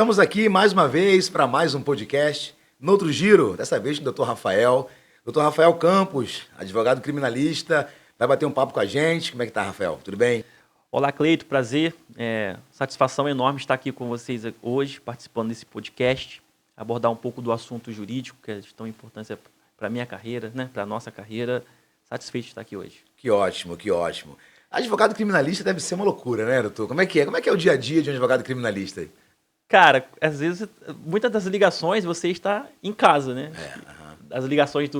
Estamos aqui mais uma vez para mais um podcast. No outro giro, dessa vez com o Dr. Rafael. Dr. Rafael Campos, advogado criminalista, vai bater um papo com a gente. Como é que tá, Rafael? Tudo bem? Olá, Cleito, prazer. Satisfação enorme estar aqui com vocês hoje, participando desse podcast, abordar um pouco do assunto jurídico, que é de tão importância para a minha carreira, né, para a nossa carreira. Satisfeito de estar aqui hoje. Que ótimo, que ótimo. Advogado criminalista deve ser uma loucura, né, doutor? Como é que é? Como é que é o dia a dia de um advogado criminalista? Cara, às vezes, muitas das ligações você está em casa, né? As ligações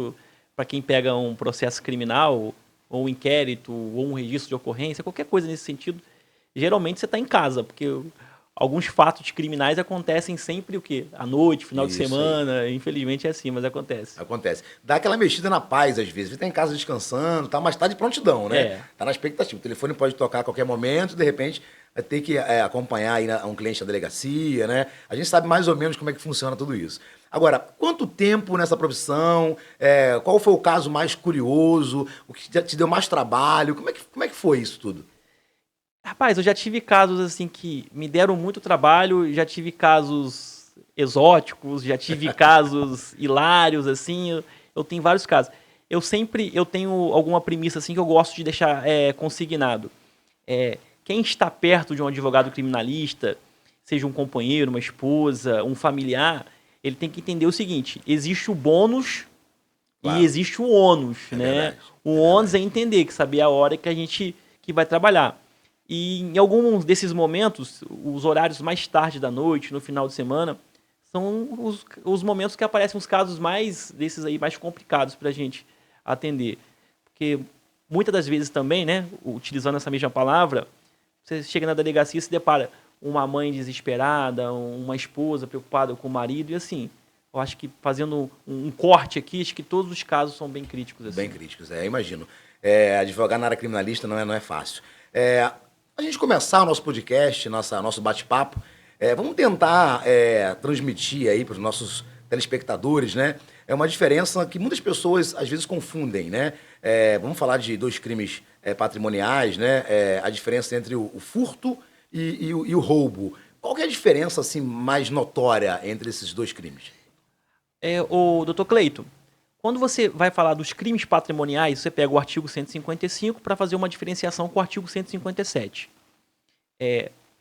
para quem pega um processo criminal, ou um inquérito, ou um registro de ocorrência, qualquer coisa nesse sentido, geralmente você está em casa, porque alguns fatos criminais acontecem sempre o quê? À noite, final de semana, infelizmente é assim, mas acontece. Acontece. Dá aquela mexida na paz, às vezes. Você está em casa descansando, tá, mas está de prontidão, né? Tá na expectativa. O telefone pode tocar a qualquer momento, de repente vai ter que acompanhar aí um cliente da delegacia, né? A gente sabe mais ou menos como é que funciona tudo isso. Agora, quanto tempo nessa profissão? Qual foi o caso mais curioso? O que te deu mais trabalho? Como é que foi isso tudo? Rapaz, eu já tive casos assim que me deram muito trabalho, já tive casos exóticos, já tive casos hilários, assim, eu tenho vários casos. Eu tenho alguma premissa assim que eu gosto de deixar consignado. Quem está perto de um advogado criminalista, seja um companheiro, uma esposa, um familiar, ele tem que entender o seguinte: existe o bônus e existe o ônus, né? Verdade, O ônus é entender, que saber a hora que vai trabalhar. E em alguns desses momentos, os horários mais tarde da noite, no final de semana, são os momentos que aparecem os casos desses aí mais complicados para a gente atender. Porque muitas das vezes também, né, utilizando essa mesma palavra, você chega na delegacia e se depara uma mãe desesperada, uma esposa preocupada com o marido, e assim, eu acho que fazendo um corte aqui, acho que todos os casos são bem críticos. Assim. Bem críticos, imagino. Advogar na área criminalista não é fácil. A gente começar o nosso podcast, nosso bate-papo, vamos tentar transmitir aí para os nossos telespectadores, né? É uma diferença que muitas pessoas às vezes confundem, né? Vamos falar de dois crimes patrimoniais, né? A diferença entre o furto e o roubo. Qual que é a diferença assim mais notória entre esses dois crimes? O doutor Cleito, quando você vai falar dos crimes patrimoniais, você pega o artigo 155 para fazer uma diferenciação com o artigo 157.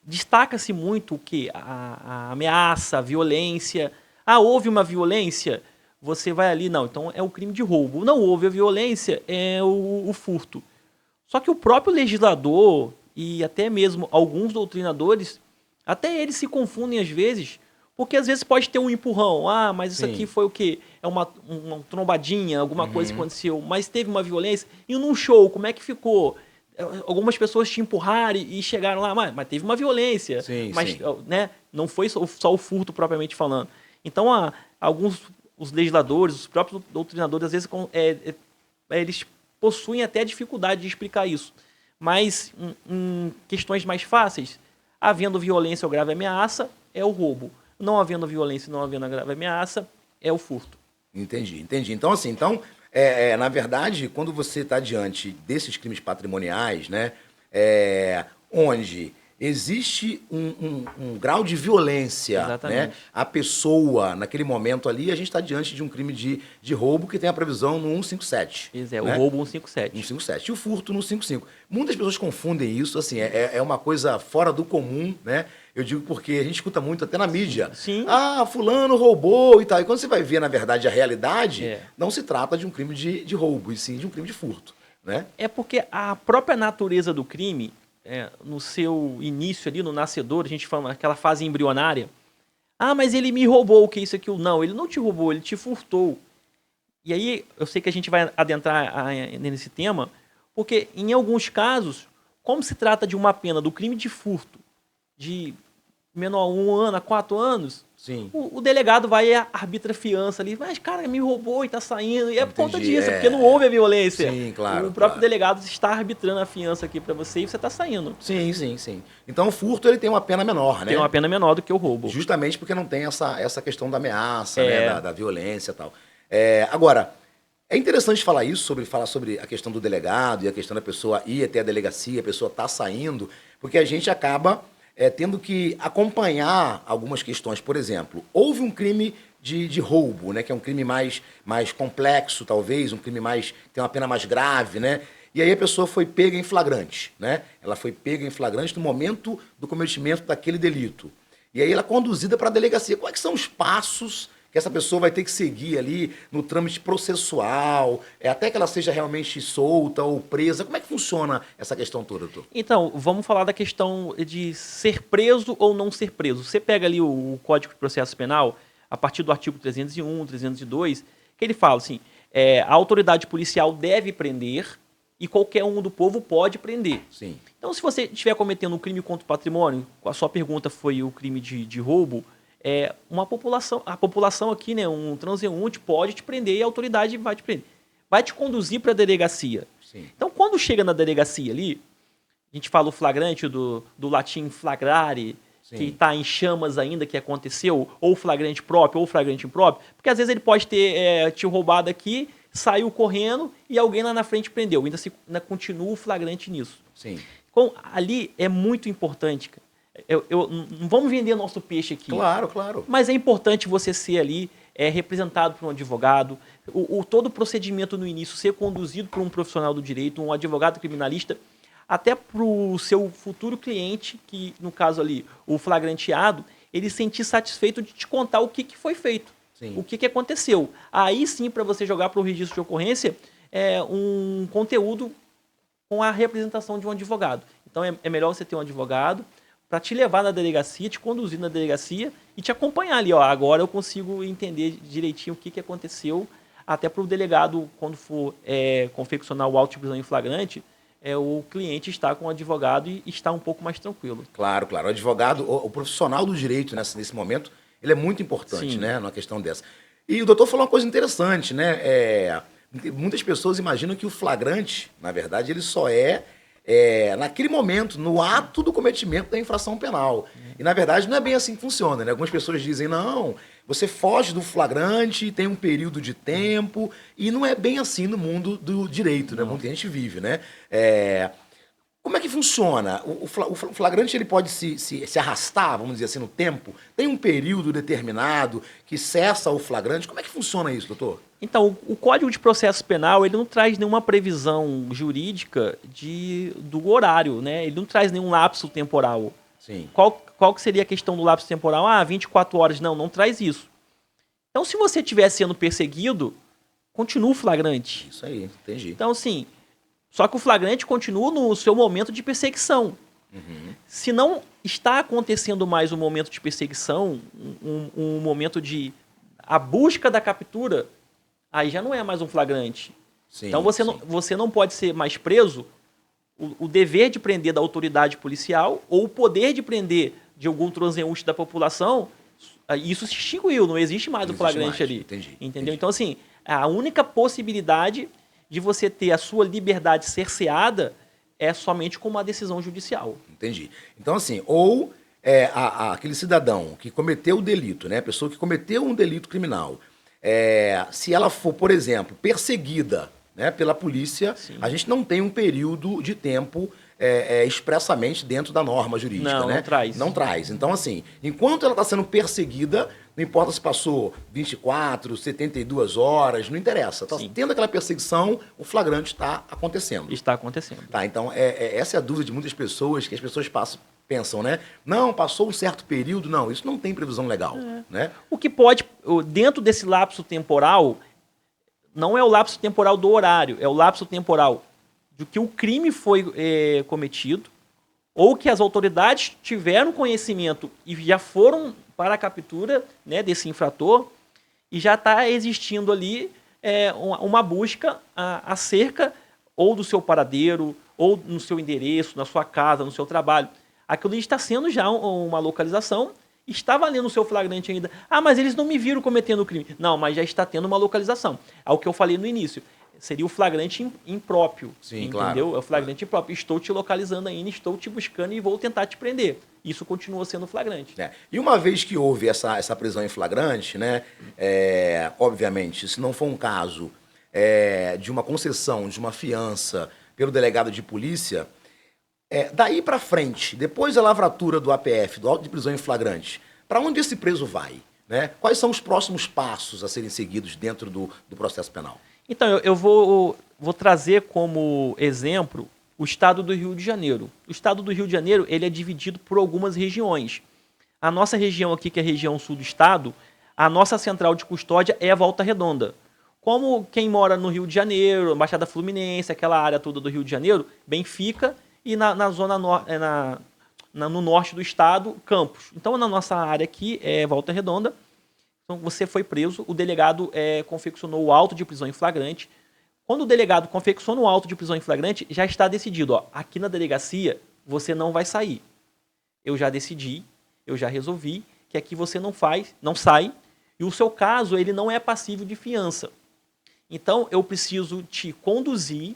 Destaca-se muito o que? A ameaça, a violência. Houve uma violência, você vai ali, não, então é o crime de roubo. Não houve a violência, é o furto. Só que o próprio legislador e até mesmo alguns doutrinadores, até eles se confundem às vezes, porque às vezes pode ter um empurrão. Mas isso aqui foi o quê? É uma trombadinha, alguma coisa que aconteceu. Mas teve uma violência. E num show, como é que ficou? Algumas pessoas te empurraram e chegaram lá, mas teve uma violência. Mas né, não foi só o furto propriamente falando. Então, os legisladores, os próprios doutrinadores, às vezes, eles possuem até dificuldade de explicar isso. Mas em questões mais fáceis, havendo violência ou grave ameaça, é o roubo. Não havendo violência e não havendo grave ameaça, é o furto. Entendi. Então, assim, na verdade, quando você está diante desses crimes patrimoniais, né, onde existe um grau de violência, né, a pessoa, naquele momento ali, a gente está diante de um crime de roubo que tem a previsão no 157. O roubo 157. 157. E o furto no 155. Muitas pessoas confundem isso, assim, é uma coisa fora do comum, né? Eu digo porque a gente escuta muito até na mídia. Sim. Fulano roubou e tal. E quando você vai ver, na verdade, a realidade, não se trata de um crime de roubo, e sim de um crime de furto, né? É porque a própria natureza do crime, no seu início ali, no nascedor, a gente fala naquela fase embrionária, mas ele me roubou, o que é isso aqui? Não, ele não te roubou, ele te furtou. E aí, eu sei que a gente vai adentrar nesse tema, porque em alguns casos, como se trata de uma pena do crime de furto, de menor 1 ano a 4 anos, sim, o delegado vai e arbitra fiança ali, mas cara, me roubou e tá saindo, e é por conta disso, porque não houve a violência. Sim, claro. O próprio delegado está arbitrando a fiança aqui para você e você tá saindo. Sim. Então o furto ele tem uma pena menor, né? Tem uma pena menor do que o roubo. Justamente porque não tem essa questão da ameaça, né, da violência e tal. Agora, é interessante falar sobre a questão do delegado e a questão da pessoa ir até a delegacia, a pessoa tá saindo, porque a gente acaba tendo que acompanhar algumas questões. Por exemplo, houve um crime de roubo, né? Que é um crime mais complexo, talvez, um crime tem uma pena mais grave, né? E aí a pessoa foi pega em flagrante, né? Ela foi pega em flagrante no momento do cometimento daquele delito. E aí ela é conduzida para a delegacia. Quais que são os passos que essa pessoa vai ter que seguir ali no trâmite processual, até que ela seja realmente solta ou presa? Como é que funciona essa questão toda, doutor? Então, vamos falar da questão de ser preso ou não ser preso. Você pega ali o Código de Processo Penal, a partir do artigo 301, 302, que ele fala assim, a autoridade policial deve prender e qualquer um do povo pode prender. Sim. Então, se você estiver cometendo um crime contra o patrimônio, a sua pergunta foi o crime de roubo, a população aqui, né, um transeunte pode te prender e a autoridade vai te prender. Vai te conduzir para a delegacia. Sim. Então, quando chega na delegacia ali, a gente fala o flagrante do latim flagrare, Sim. que está em chamas ainda, que aconteceu, ou flagrante próprio ou flagrante impróprio, porque às vezes ele pode ter te roubado aqui, saiu correndo e alguém lá na frente prendeu. Ainda continua o flagrante nisso. Sim. Então, ali é muito importante, cara. Não vamos vender nosso peixe aqui. Claro, claro. Mas é importante você ser ali representado por um advogado, todo o procedimento no início ser conduzido por um profissional do direito, um advogado criminalista, até para o seu futuro cliente, que no caso ali, o flagranteado, ele sentir satisfeito de te contar o que foi feito, Sim. o que aconteceu. Aí sim, para você jogar para o registro de ocorrência, um conteúdo com a representação de um advogado. Então é melhor você ter um advogado para te levar na delegacia, te conduzir na delegacia e te acompanhar ali. Ó, agora eu consigo entender direitinho o que aconteceu, até para o delegado, quando for confeccionar o auto de prisão em flagrante, o cliente está com o advogado e está um pouco mais tranquilo. Claro, claro. O advogado, o profissional do direito nesse momento, ele é muito importante, Sim. né, numa questão dessa. E o doutor falou uma coisa interessante, né? Muitas pessoas imaginam que o flagrante, na verdade, ele só naquele momento, no ato do cometimento da infração penal. E, na verdade, não é bem assim que funciona, né? Algumas pessoas dizem, não, você foge do flagrante, tem um período de tempo, e não é bem assim no mundo do direito, né? Muita gente vive, né? Como é que funciona? O flagrante ele pode se arrastar, vamos dizer assim, no tempo? Tem um período determinado que cessa o flagrante? Como é que funciona isso, doutor? Então, o Código de Processo Penal ele não traz nenhuma previsão jurídica do horário, né? Ele não traz nenhum lapso temporal. Sim. Qual que seria a questão do lapso temporal? 24 horas. Não traz isso. Então, se você estiver sendo perseguido, continua o flagrante. Isso aí, entendi. Então, assim, só que o flagrante continua no seu momento de perseguição. Uhum. Se não está acontecendo mais um momento de perseguição, um momento de a busca da captura, aí já não é mais um flagrante. Sim, então você não pode ser mais preso. O dever de prender da autoridade policial ou o poder de prender de algum transeunte da população, isso se extinguiu, não existe mais o flagrante ali. Entendi. Entendeu? Então, assim, a única possibilidade de você ter a sua liberdade cerceada é somente com uma decisão judicial. Entendi. Então, assim, aquele cidadão que cometeu o delito, né? A pessoa que cometeu um delito criminal, se ela for, por exemplo, perseguida, né, pela polícia, sim, a gente não tem um período de tempo expressamente dentro da norma jurídica. Não, né? não traz. Não traz. Então, assim, enquanto ela está sendo perseguida, não importa se passou 24, 72 horas, não interessa. Está tendo aquela perseguição, o flagrante está acontecendo. Está acontecendo. Tá, então, essa é a dúvida de muitas pessoas, que as pessoas pensam, né? Não, passou um certo período. Não, isso não tem previsão legal. Né? O que pode, dentro desse lapso temporal, não é o lapso temporal do horário, é o lapso temporal de que o crime foi cometido ou que as autoridades tiveram conhecimento e já foram para a captura, né, desse infrator e já está existindo ali uma busca acerca ou do seu paradeiro, ou no seu endereço, na sua casa, no seu trabalho. Aquilo está sendo já uma localização. Está valendo o seu flagrante ainda. Mas eles não me viram cometendo o crime. Não, mas já está tendo uma localização. É o que eu falei no início. Seria o flagrante impróprio. Sim, entendeu? claro. É o flagrante impróprio. Estou te localizando ainda, estou te buscando e vou tentar te prender. Isso continua sendo flagrante. E uma vez que houve essa prisão em flagrante, né, obviamente, se não for um caso de uma concessão, de uma fiança pelo delegado de polícia, Daí para frente, depois da lavratura do APF, do auto de prisão em flagrante, para onde esse preso vai? Né? Quais são os próximos passos a serem seguidos dentro do processo penal? Então, eu vou trazer como exemplo o estado do Rio de Janeiro. O estado do Rio de Janeiro ele é dividido por algumas regiões. A nossa região aqui, que é a região sul do estado, a nossa central de custódia é a Volta Redonda. Como quem mora no Rio de Janeiro, Baixada Fluminense, aquela área toda do Rio de Janeiro, Benfica, e na zona no norte do estado, Campos. Então, na nossa área aqui é Volta Redonda. Então, você foi preso, o delegado confeccionou o auto de prisão em flagrante. Quando o delegado confecciona o auto de prisão em flagrante, já está decidido, ó, aqui na delegacia você não vai sair. Eu já decidi, eu já resolvi que aqui você não sai, e o seu caso ele não é passível de fiança. Então, eu preciso te conduzir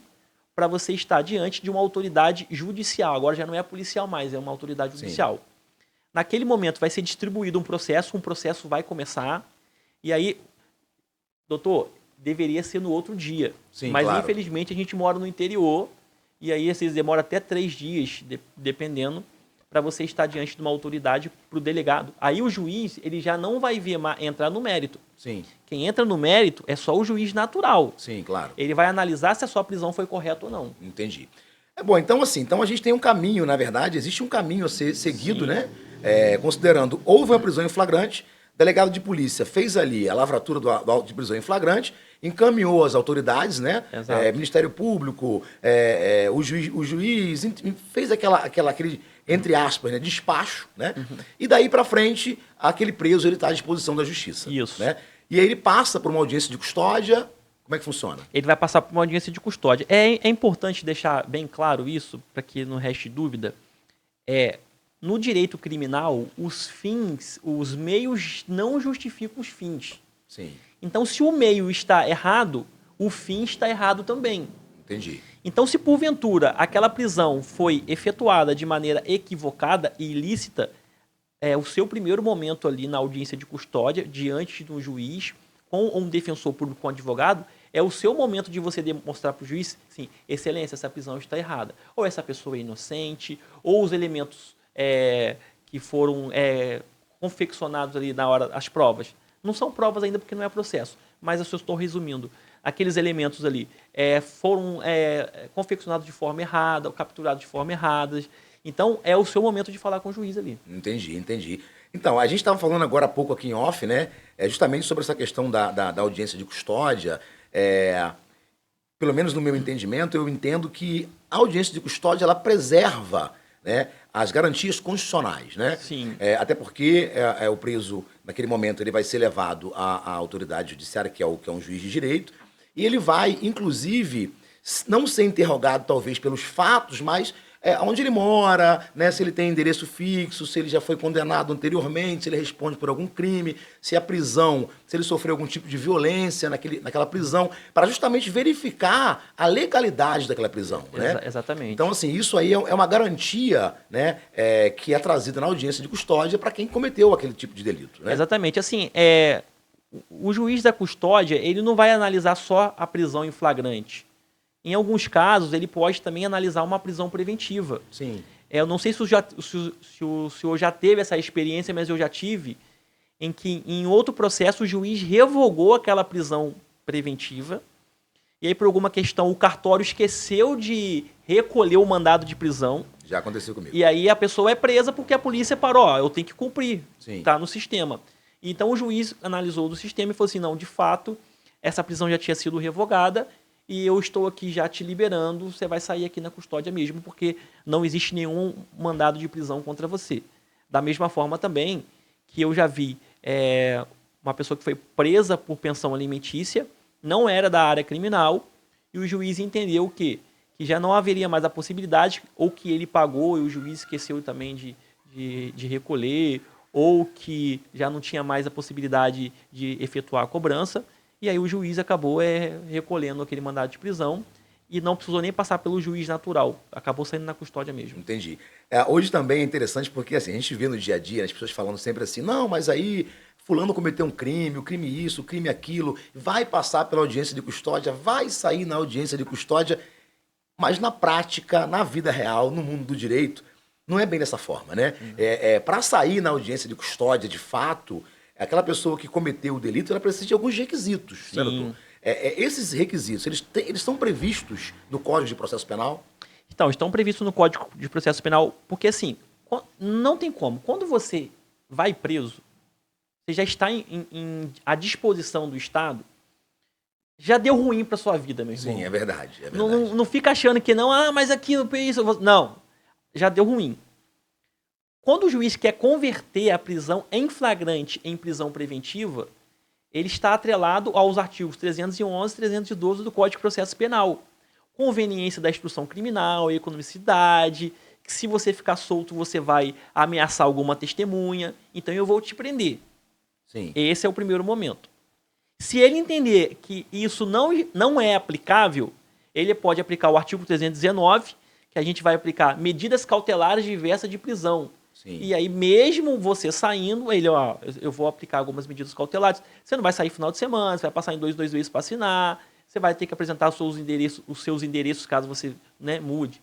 para você estar diante de uma autoridade judicial. Agora já não é policial mais, é uma autoridade judicial. Sim. Naquele momento vai ser distribuído um processo vai começar, e aí, doutor, deveria ser no outro dia. Sim, mas claro. Infelizmente a gente mora no interior, e aí às vezes demora até 3 dias, dependendo, para você estar diante de uma autoridade para o delegado. Aí o juiz ele já não vai entrar no mérito. Sim. Quem entra no mérito é só o juiz natural. Sim, claro. Ele vai analisar se a sua prisão foi correta ou não. Entendi. Bom, então assim, a gente tem um caminho, na verdade, existe um caminho a ser seguido, sim, né? Considerando, houve uma prisão em flagrante, o delegado de polícia fez ali a lavratura do auto de prisão em flagrante, encaminhou as autoridades, né? Ministério Público, o juiz fez aquele, entre aspas, né, despacho, né? Uhum. E daí para frente, aquele preso ele está à disposição da justiça. Isso. Né? E aí ele passa por uma audiência de custódia. Como é que funciona? Ele vai passar por uma audiência de custódia. É importante deixar bem claro isso, para que não reste dúvida. No direito criminal, os meios não justificam os fins. Sim. Então, se o meio está errado, o fim está errado também. Entendi. Então, se porventura aquela prisão foi efetuada de maneira equivocada e ilícita, o seu primeiro momento ali na audiência de custódia, diante de um juiz, com um defensor público, com um advogado, é o seu momento de você demonstrar para o juiz, sim, excelência, essa prisão está errada. Ou essa pessoa é inocente, ou os elementos que foram confeccionados ali na hora, as provas. Não são provas ainda porque não é processo, mas eu só estou resumindo. Aqueles elementos ali foram confeccionados de forma errada, ou capturados de forma errada. Então, é o seu momento de falar com o juiz ali. Entendi. Então, a gente estava falando agora há pouco aqui em off, né? Justamente sobre essa questão da audiência de custódia. Pelo menos no meu entendimento, eu entendo que a audiência de custódia, ela preserva, né, as garantias constitucionais, né? Sim. Até porque o preso, naquele momento, ele vai ser levado à autoridade judiciária, que é um juiz de direito, e ele vai, inclusive, não ser interrogado, talvez, pelos fatos, mas onde ele mora, né, se ele tem endereço fixo, se ele já foi condenado anteriormente, se ele responde por algum crime, se a prisão, se ele sofreu algum tipo de violência naquela prisão, para justamente verificar a legalidade daquela prisão. Né? Exatamente. Então, assim, isso aí é uma garantia, né, que é trazida na audiência de custódia para quem cometeu aquele tipo de delito. Né? Exatamente. Assim, o juiz da custódia, ele não vai analisar só a prisão em flagrante. Em alguns casos, ele pode também analisar uma prisão preventiva. Sim. Eu não sei se o senhor já teve essa experiência, mas eu já tive, em que em outro processo o juiz revogou aquela prisão preventiva, e aí por alguma questão o cartório esqueceu de recolher o mandado de prisão. Já aconteceu comigo. E aí a pessoa é presa porque a polícia parou, eu tenho que cumprir, sim, tá no sistema. Então o juiz analisou do sistema e falou assim, não, de fato, essa prisão já tinha sido revogada, e eu estou aqui já te liberando, você vai sair aqui na custódia mesmo, porque não existe nenhum mandado de prisão contra você. Da mesma forma também que eu já vi uma pessoa que foi presa por pensão alimentícia, não era da área criminal, e o juiz entendeu que já não haveria mais a possibilidade, ou que ele pagou e o juiz esqueceu também de recolher, ou que já não tinha mais a possibilidade de efetuar a cobrança. E aí o juiz acabou recolhendo aquele mandado de prisão e não precisou nem passar pelo juiz natural. Acabou saindo na custódia mesmo. Entendi. Hoje também é interessante porque assim, a gente vê no dia a dia as pessoas falando sempre assim, não, mas aí fulano cometeu um crime, o crime isso, o crime aquilo, vai passar pela audiência de custódia, vai sair na audiência de custódia. Mas na prática, na vida real, no mundo do direito, não é bem dessa forma, né? Para sair na audiência de custódia, de fato, aquela pessoa que cometeu o delito, ela precisa de alguns requisitos, né, doutor? Esses requisitos, eles estão previstos no Código de Processo Penal? Então, estão previstos no Código de Processo Penal, porque assim, não tem como. Quando você vai preso, você já está à disposição do Estado, já deu ruim para sua vida, meu irmão. Sim, é verdade. Não fica achando que não, mas aqui no país... Não, já deu ruim. Quando o juiz quer converter a prisão em flagrante em prisão preventiva, ele está atrelado aos artigos 311 e 312 do Código de Processo Penal. Conveniência da instrução criminal, economicidade, que se você ficar solto, você vai ameaçar alguma testemunha, então eu vou te prender. Sim. Esse é o primeiro momento. Se ele entender que isso não é aplicável, ele pode aplicar o artigo 319, que a gente vai aplicar medidas cautelares diversas de prisão. Sim. E aí, mesmo você saindo, eu vou aplicar algumas medidas cautelares. Você não vai sair final de semana, você vai passar em dois meses para assinar, você vai ter que apresentar os seus endereços caso você, né, mude.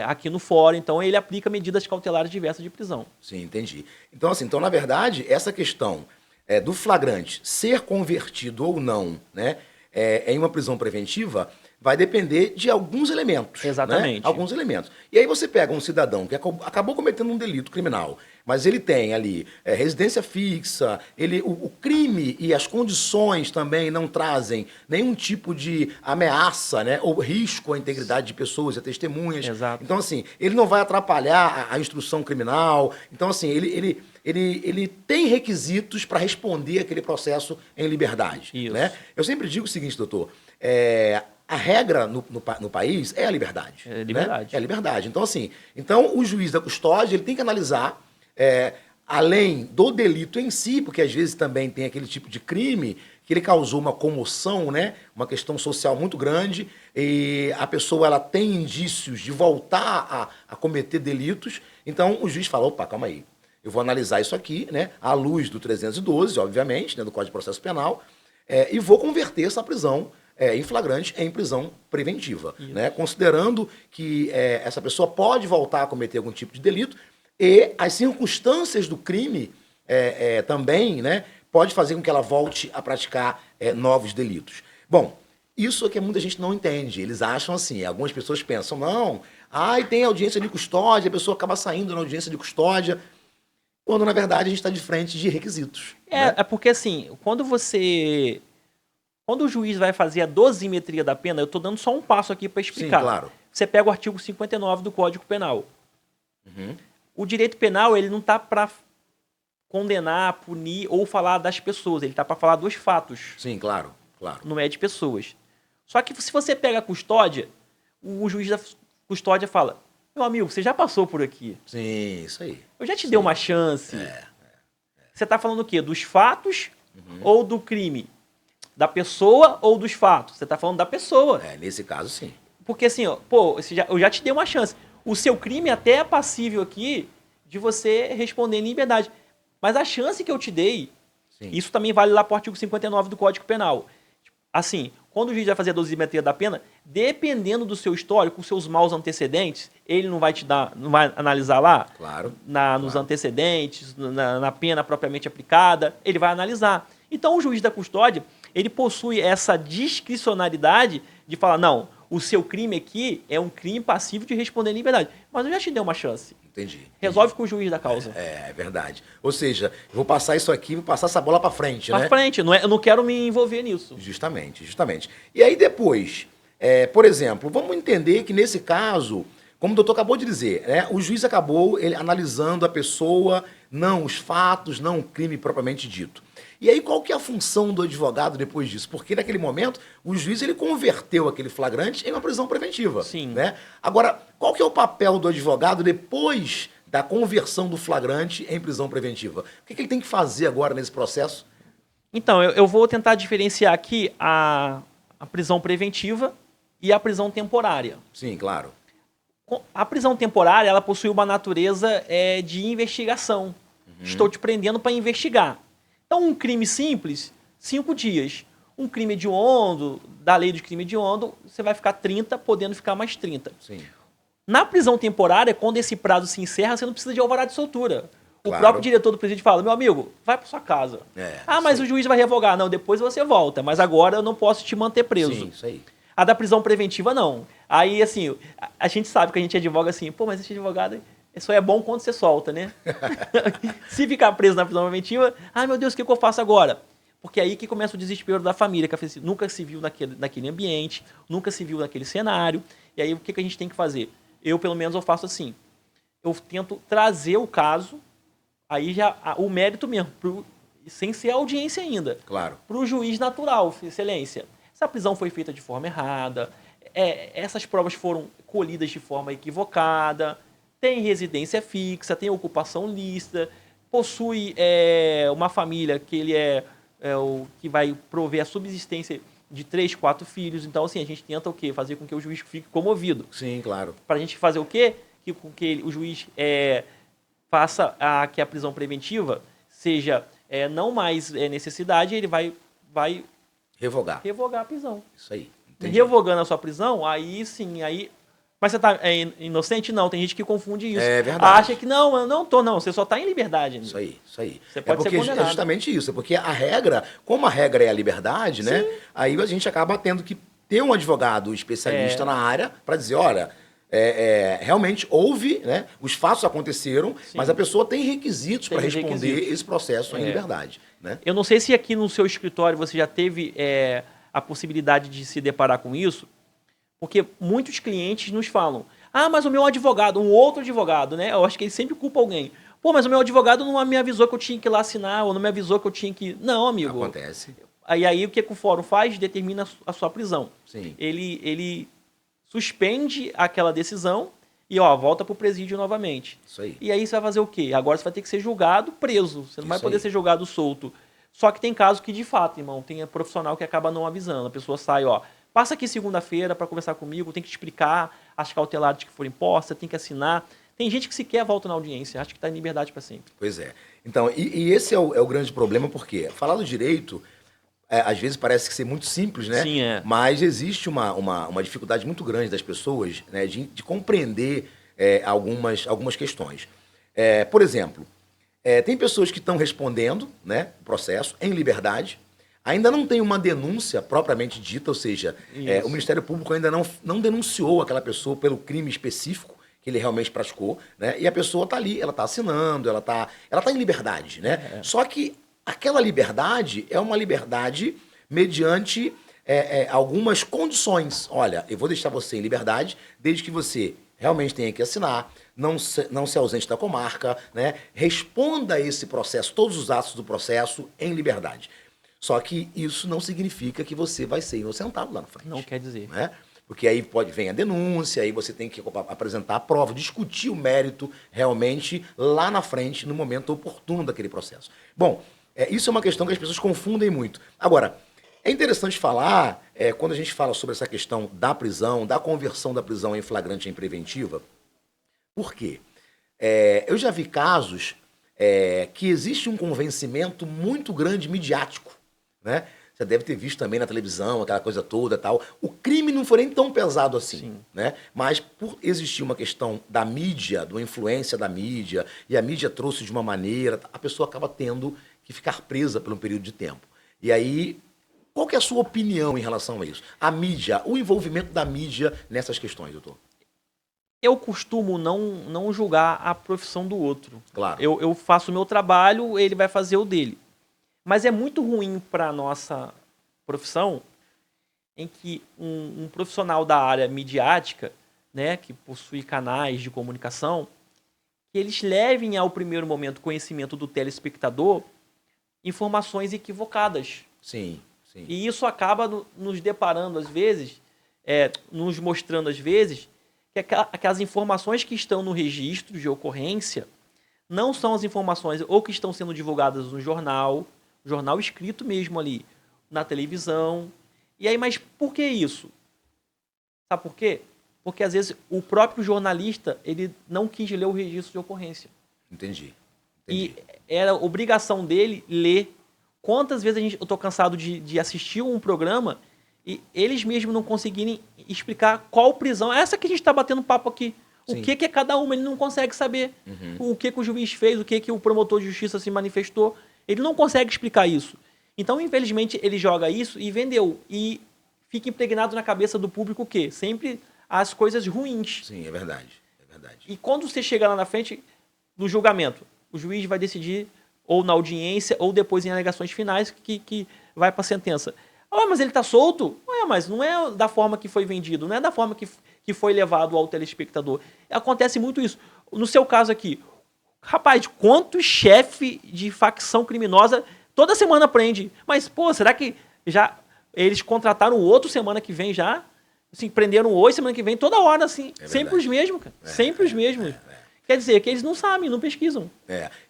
Aqui no fórum, então ele aplica medidas cautelares diversas de prisão. Sim, entendi. Então, assim, na verdade, essa questão do flagrante ser convertido ou não, né, em uma prisão preventiva, vai depender de alguns elementos. Exatamente. Né? Alguns elementos. E aí você pega um cidadão que acabou cometendo um delito criminal, mas ele tem ali residência fixa, o crime e as condições também não trazem nenhum tipo de ameaça, né, ou risco à integridade de pessoas e testemunhas. Exato. Então, assim, ele não vai atrapalhar a instrução criminal. Então, assim, ele tem requisitos para responder aquele processo em liberdade. Isso. Né? Eu sempre digo o seguinte, doutor, a regra no país é a liberdade. É a liberdade. Né? É a liberdade. Então, assim, o juiz da custódia ele tem que analisar, além do delito em si, porque às vezes também tem aquele tipo de crime que ele causou uma comoção, né? Uma questão social muito grande, e a pessoa ela tem indícios de voltar a cometer delitos, então o juiz fala, opa, calma aí, eu vou analisar isso aqui, né? À luz do 312, obviamente, né? Do Código de Processo Penal, e vou converter essa prisão em flagrante em prisão preventiva, né? Considerando que essa pessoa pode voltar a cometer algum tipo de delito e as circunstâncias do crime também, né, pode fazer com que ela volte a praticar novos delitos. Bom, isso é que muita gente não entende. Eles acham assim, algumas pessoas pensam, não, tem audiência de custódia, a pessoa acaba saindo na audiência de custódia, quando na verdade a gente está de frente de requisitos. Né? É porque assim, quando o juiz vai fazer a dosimetria da pena, eu estou dando só um passo aqui para explicar. Sim, claro. Você pega o artigo 59 do Código Penal. O direito penal ele não está para condenar, punir ou falar das pessoas, ele está para falar dos fatos. Sim, claro. Não é de pessoas. Só que se você pega a custódia, o juiz da custódia fala, meu amigo, você já passou por aqui. Sim, isso aí. Eu já te dei uma chance. Você está falando o quê? Dos fatos ou do crime? Da pessoa ou dos fatos? Você está falando da pessoa. Nesse caso, sim. Porque assim, eu já te dei uma chance. O seu crime até é passível aqui de você responder em liberdade. Mas a chance que eu te dei, sim, isso também vale lá para o artigo 59 do Código Penal. Assim, quando o juiz vai fazer a dosimetria da pena, dependendo do seu histórico, os seus maus antecedentes, ele não vai não vai analisar lá? Claro. Nos antecedentes, na pena propriamente aplicada, ele vai analisar. Então, o juiz da custódia, ele possui essa discricionariedade de falar, não, o seu crime aqui é um crime passivo de responder em liberdade. Mas eu já te dei uma chance. Entendi. Resolve com o juiz da causa. É verdade. Ou seja, eu vou passar isso aqui, vou passar essa bola para frente, né? Para frente, eu não quero me envolver nisso. Justamente. E aí depois, por exemplo, vamos entender que nesse caso, como o doutor acabou de dizer, né, o juiz acabou analisando a pessoa, não os fatos, não o crime propriamente dito. E aí qual que é a função do advogado depois disso? Porque naquele momento o juiz ele converteu aquele flagrante em uma prisão preventiva. Sim. Né? Agora, qual que é o papel do advogado depois da conversão do flagrante em prisão preventiva? O que ele tem que fazer agora nesse processo? Então, eu vou tentar diferenciar aqui a prisão preventiva e a prisão temporária. Sim, claro. A prisão temporária ela possui uma natureza de investigação. Estou te prendendo para investigar. Então, um crime simples, 5 dias. Um crime hediondo, da lei de crime hediondo, você vai ficar 30, podendo ficar mais 30. Sim. Na prisão temporária, quando esse prazo se encerra, você não precisa de alvará de soltura. O Claro. próprio diretor do presídio fala, meu amigo, vai para sua casa. Mas sim. o juiz vai revogar. Não, depois você volta, mas agora eu não posso te manter preso. Sim, isso aí. A da prisão preventiva, não. Aí, assim, a gente sabe que a gente advoga assim, pô, mas esse advogado só é bom quando você solta, né? Se ficar preso na prisão preventiva, ai meu Deus, o que eu faço agora? Porque aí que começa o desespero da família, que nunca se viu naquele ambiente, nunca se viu naquele cenário. E aí o que a gente tem que fazer? Eu, pelo menos, eu faço assim. Eu tento trazer o caso, aí já o mérito mesmo, sem ser audiência ainda. Claro. Para o juiz natural, excelência. Essa prisão foi feita de forma errada, essas provas foram colhidas de forma equivocada, tem residência fixa, tem ocupação lícita, possui uma família que ele o que vai prover a subsistência de 3, 4 filhos. Então, assim, a gente tenta o quê? Fazer com que o juiz fique comovido. Sim, claro. Para a gente fazer o quê? Que o juiz faça que a prisão preventiva seja não mais necessidade, ele vai revogar a prisão. Isso aí. Entendi. Revogando a sua prisão, aí sim, aí... Mas você tá inocente? Não, tem gente que confunde isso. É verdade. Acha que não, eu não tô, não, você só tá em liberdade. Isso aí. Você pode ser condenado. É justamente isso, é porque a regra, como a regra é a liberdade, né? Sim. Aí a gente acaba tendo que ter um advogado especialista na área para dizer, olha, realmente houve, né? Os fatos aconteceram, Sim. mas a pessoa tem requisitos para responder requisitos. esse processo em liberdade, né? Eu não sei se aqui no seu escritório você já teve a possibilidade de se deparar com isso, porque muitos clientes nos falam, mas o meu advogado, um outro advogado, né? Eu acho que ele sempre culpa alguém. Pô, mas o meu advogado não me avisou que eu tinha que ir lá assinar, ou não me avisou que eu tinha que... Não, amigo. Acontece. Aí o que o fórum faz? Determina a sua prisão. Sim. Ele suspende aquela decisão e volta para o presídio novamente. Isso aí. E aí você vai fazer o quê? Agora você vai ter que ser julgado preso. Você não vai poder ser julgado solto. Só que tem casos que, de fato, irmão, tem profissional que acaba não avisando. A pessoa sai, passa aqui segunda-feira para conversar comigo, tem que te explicar as cautelares que forem impostas, tem que assinar. Tem gente que sequer volta na audiência, acha que está em liberdade para sempre. Pois é. Então, e esse é o grande problema, porque falar do direito, às vezes parece que ser muito simples, né? Sim, Mas existe uma dificuldade muito grande das pessoas, né, de compreender algumas questões. Por exemplo, tem pessoas que estão respondendo, né, o processo em liberdade, ainda não tem uma denúncia propriamente dita, ou seja, o Ministério Público ainda não denunciou aquela pessoa pelo crime específico que ele realmente praticou, né? E a pessoa está ali, ela está assinando, ela tá em liberdade, né? Só que aquela liberdade é uma liberdade mediante algumas condições. Olha, eu vou deixar você em liberdade desde que você realmente tenha que assinar, não se ausente da comarca, né? Responda esse processo, todos os atos do processo em liberdade. Só que isso não significa que você vai ser inocentado lá na frente. Não quer dizer. Né? Porque aí vem a denúncia, aí você tem que apresentar a prova, discutir o mérito realmente lá na frente, no momento oportuno daquele processo. Bom, isso é uma questão que as pessoas confundem muito. Agora, é interessante falar, quando a gente fala sobre essa questão da prisão, da conversão da prisão em flagrante em preventiva, por quê? Eu já vi casos que existe um convencimento muito grande midiático, né? Você deve ter visto também na televisão, aquela coisa toda e tal. O crime não foi nem tão pesado assim, né? Mas por existir uma questão da mídia, da influência da mídia, e a mídia trouxe de uma maneira, a pessoa acaba tendo que ficar presa por um período de tempo. E aí, qual que é a sua opinião em relação a isso? A mídia, o envolvimento da mídia nessas questões, doutor? Eu costumo não julgar a profissão do outro. Claro. Eu faço o meu trabalho, ele vai fazer o dele. Mas é muito ruim para a nossa profissão em que um profissional da área midiática, né, que possui canais de comunicação, que eles levem ao primeiro momento conhecimento do telespectador informações equivocadas. Sim. E isso acaba nos deparando, às vezes, nos mostrando, às vezes, que aquelas informações que estão no registro de ocorrência não são as informações ou que estão sendo divulgadas no jornal escrito mesmo ali, na televisão. E aí, mas por que isso? Sabe por quê? Porque, às vezes, o próprio jornalista, ele não quis ler o registro de ocorrência. Entendi. E era obrigação dele ler, quantas vezes eu tô cansado de assistir um programa e eles mesmos não conseguirem explicar qual prisão. Essa que a gente tá batendo papo aqui. Sim. O que é cada uma, ele não consegue saber. O que o juiz fez, o que o promotor de justiça se manifestou. Ele não consegue explicar isso. Então, infelizmente, ele joga isso e vendeu. E fica impregnado na cabeça do público o quê? Sempre as coisas ruins. Sim, é verdade. É verdade. E quando você chega lá na frente do julgamento, o juiz vai decidir ou na audiência ou depois em alegações finais que vai para a sentença. Ah, mas ele está solto? Ué, mas não é da forma que foi vendido, não é da forma que foi levado ao telespectador. Acontece muito isso. No seu caso aqui, rapaz, quantos chefe de facção criminosa toda semana prende? Mas, pô, será que já eles contrataram outro semana que vem já? Assim, prenderam hoje, semana que vem, toda hora, assim. Sempre os mesmos, cara. Sempre os mesmos. Quer dizer, que eles não sabem, não pesquisam.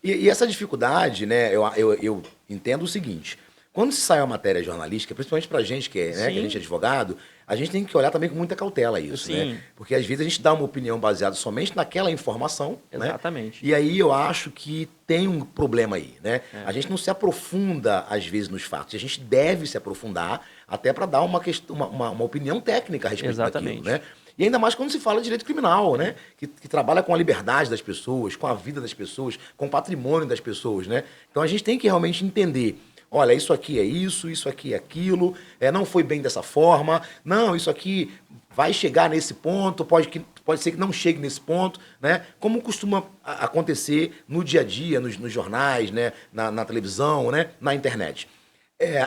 E essa dificuldade, né, eu entendo o seguinte. Quando se sai uma matéria jornalística, principalmente pra gente que a gente é advogado, a gente tem que olhar também com muita cautela isso, né? Porque às vezes a gente dá uma opinião baseada somente naquela informação, exatamente. Né? E aí eu acho que tem um problema aí, né? A gente não se aprofunda, às vezes, nos fatos. A gente deve se aprofundar até para dar uma opinião técnica a respeito daquilo, né? E ainda mais quando se fala de direito criminal, né? Que trabalha com a liberdade das pessoas, com a vida das pessoas, com o patrimônio das pessoas, né? Então a gente tem que realmente entender. Olha, isso aqui é isso aqui é aquilo, não foi bem dessa forma, não, isso aqui vai chegar nesse ponto, pode ser que não chegue nesse ponto, né? Como costuma acontecer no dia a dia, nos jornais, né? Na televisão, né? Na internet.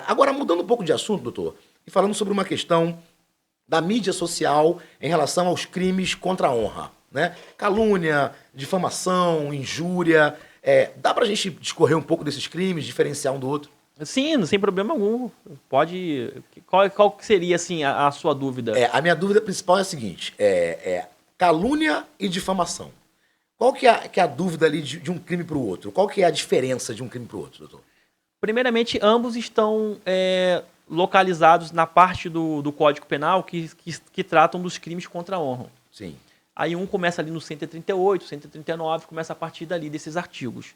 Agora, mudando um pouco de assunto, doutor, e falando sobre uma questão da mídia social em relação aos crimes contra a honra, né? Calúnia, difamação, injúria, dá pra gente discorrer um pouco desses crimes, diferenciar um do outro? Sim, sem problema algum. Pode. Qual que seria, assim, a sua dúvida? A minha dúvida principal é a seguinte: calúnia e difamação. Qual que é a dúvida ali de um crime para o outro? Qual que é a diferença de um crime para o outro, doutor? Primeiramente, ambos estão localizados na parte do Código Penal que tratam dos crimes contra a honra. Sim. Aí um começa ali no 138, 139, começa a partir dali desses artigos.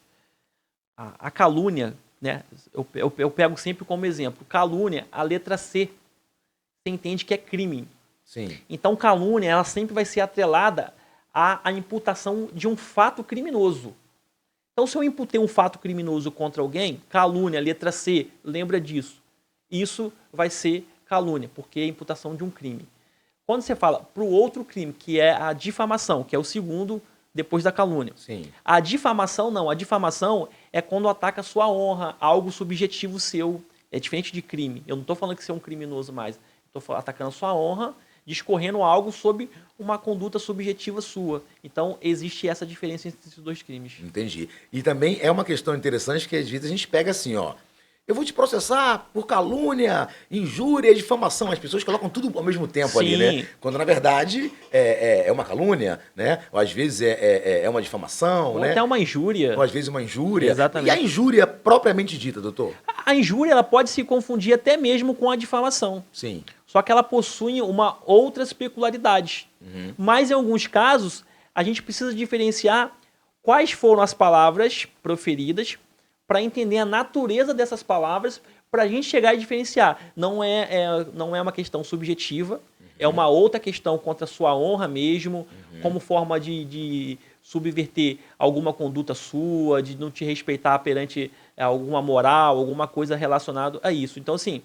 A calúnia, né? Eu pego sempre como exemplo. Calúnia, a letra C, você entende que é crime. Sim. Então, calúnia, ela sempre vai ser atrelada à imputação de um fato criminoso. Então, se eu imputei um fato criminoso contra alguém, calúnia, letra C, lembra disso. Isso vai ser calúnia, porque é imputação de um crime. Quando você fala para o outro crime, que é a difamação, que é o segundo depois da calúnia. Sim. A difamação não. A difamação é quando ataca a sua honra, algo subjetivo seu. É diferente de crime. Eu não estou falando que você é um criminoso mais. Estou atacando a sua honra, discorrendo algo sobre uma conduta subjetiva sua. Então, existe essa diferença entre esses dois crimes. Entendi. E também é uma questão interessante que às vezes a gente pega assim, ó. Eu vou te processar por calúnia, injúria e difamação. As pessoas colocam tudo ao mesmo tempo ali, né? Quando, na verdade, é uma calúnia, né? Ou às vezes é uma difamação, ou né? até uma injúria. Ou às vezes uma injúria. Exatamente. E a injúria propriamente dita, doutor? A injúria, ela pode se confundir até mesmo com a difamação. Sim. Só que ela possui outras peculiaridades. Mas, em alguns casos, a gente precisa diferenciar quais foram as palavras proferidas para entender a natureza dessas palavras, para a gente chegar e diferenciar. Não é uma questão subjetiva, é uma outra questão contra a sua honra mesmo, como forma de subverter alguma conduta sua, de não te respeitar perante alguma moral, alguma coisa relacionada a isso. Então, assim,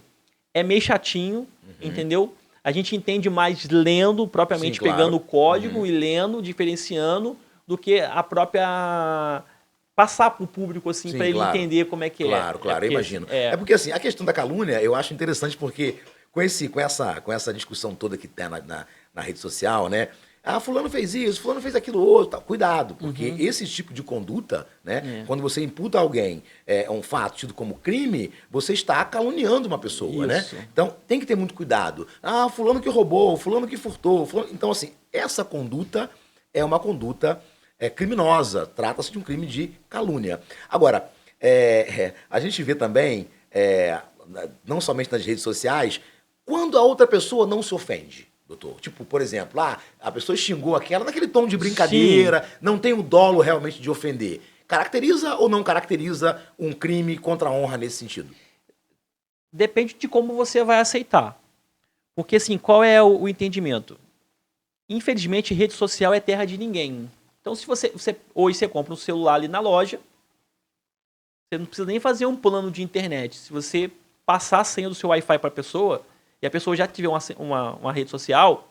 é meio chatinho, entendeu? A gente entende mais lendo, propriamente. Sim, claro. Pegando o código e lendo, diferenciando, do que a própria... passar para o público, assim, para ele entender como é que Claro, eu imagino. É porque, assim, a questão da calúnia, eu acho interessante porque com essa discussão toda que tem na rede social, né? Ah, fulano fez isso, fulano fez aquilo outro. Tá. Cuidado, porque esse tipo de conduta, né? Quando você imputa a alguém um fato tido como crime, você está caluniando uma pessoa, né? Então, tem que ter muito cuidado. Ah, fulano que roubou, fulano que furtou. Então, assim, essa conduta é uma conduta criminosa. Trata-se de um crime de calúnia. Agora, a gente vê também, não somente nas redes sociais, quando a outra pessoa não se ofende, doutor. Tipo, por exemplo, a pessoa xingou aquela naquele tom de brincadeira, não tem o dolo realmente de ofender. Caracteriza ou não caracteriza um crime contra a honra nesse sentido? Depende de como você vai aceitar. Porque, assim, qual é o entendimento? Infelizmente, rede social é terra de ninguém. Então, se hoje você compra um celular ali na loja, você não precisa nem fazer um plano de internet. Se você passar a senha do seu Wi-Fi para a pessoa, e a pessoa já tiver uma rede social,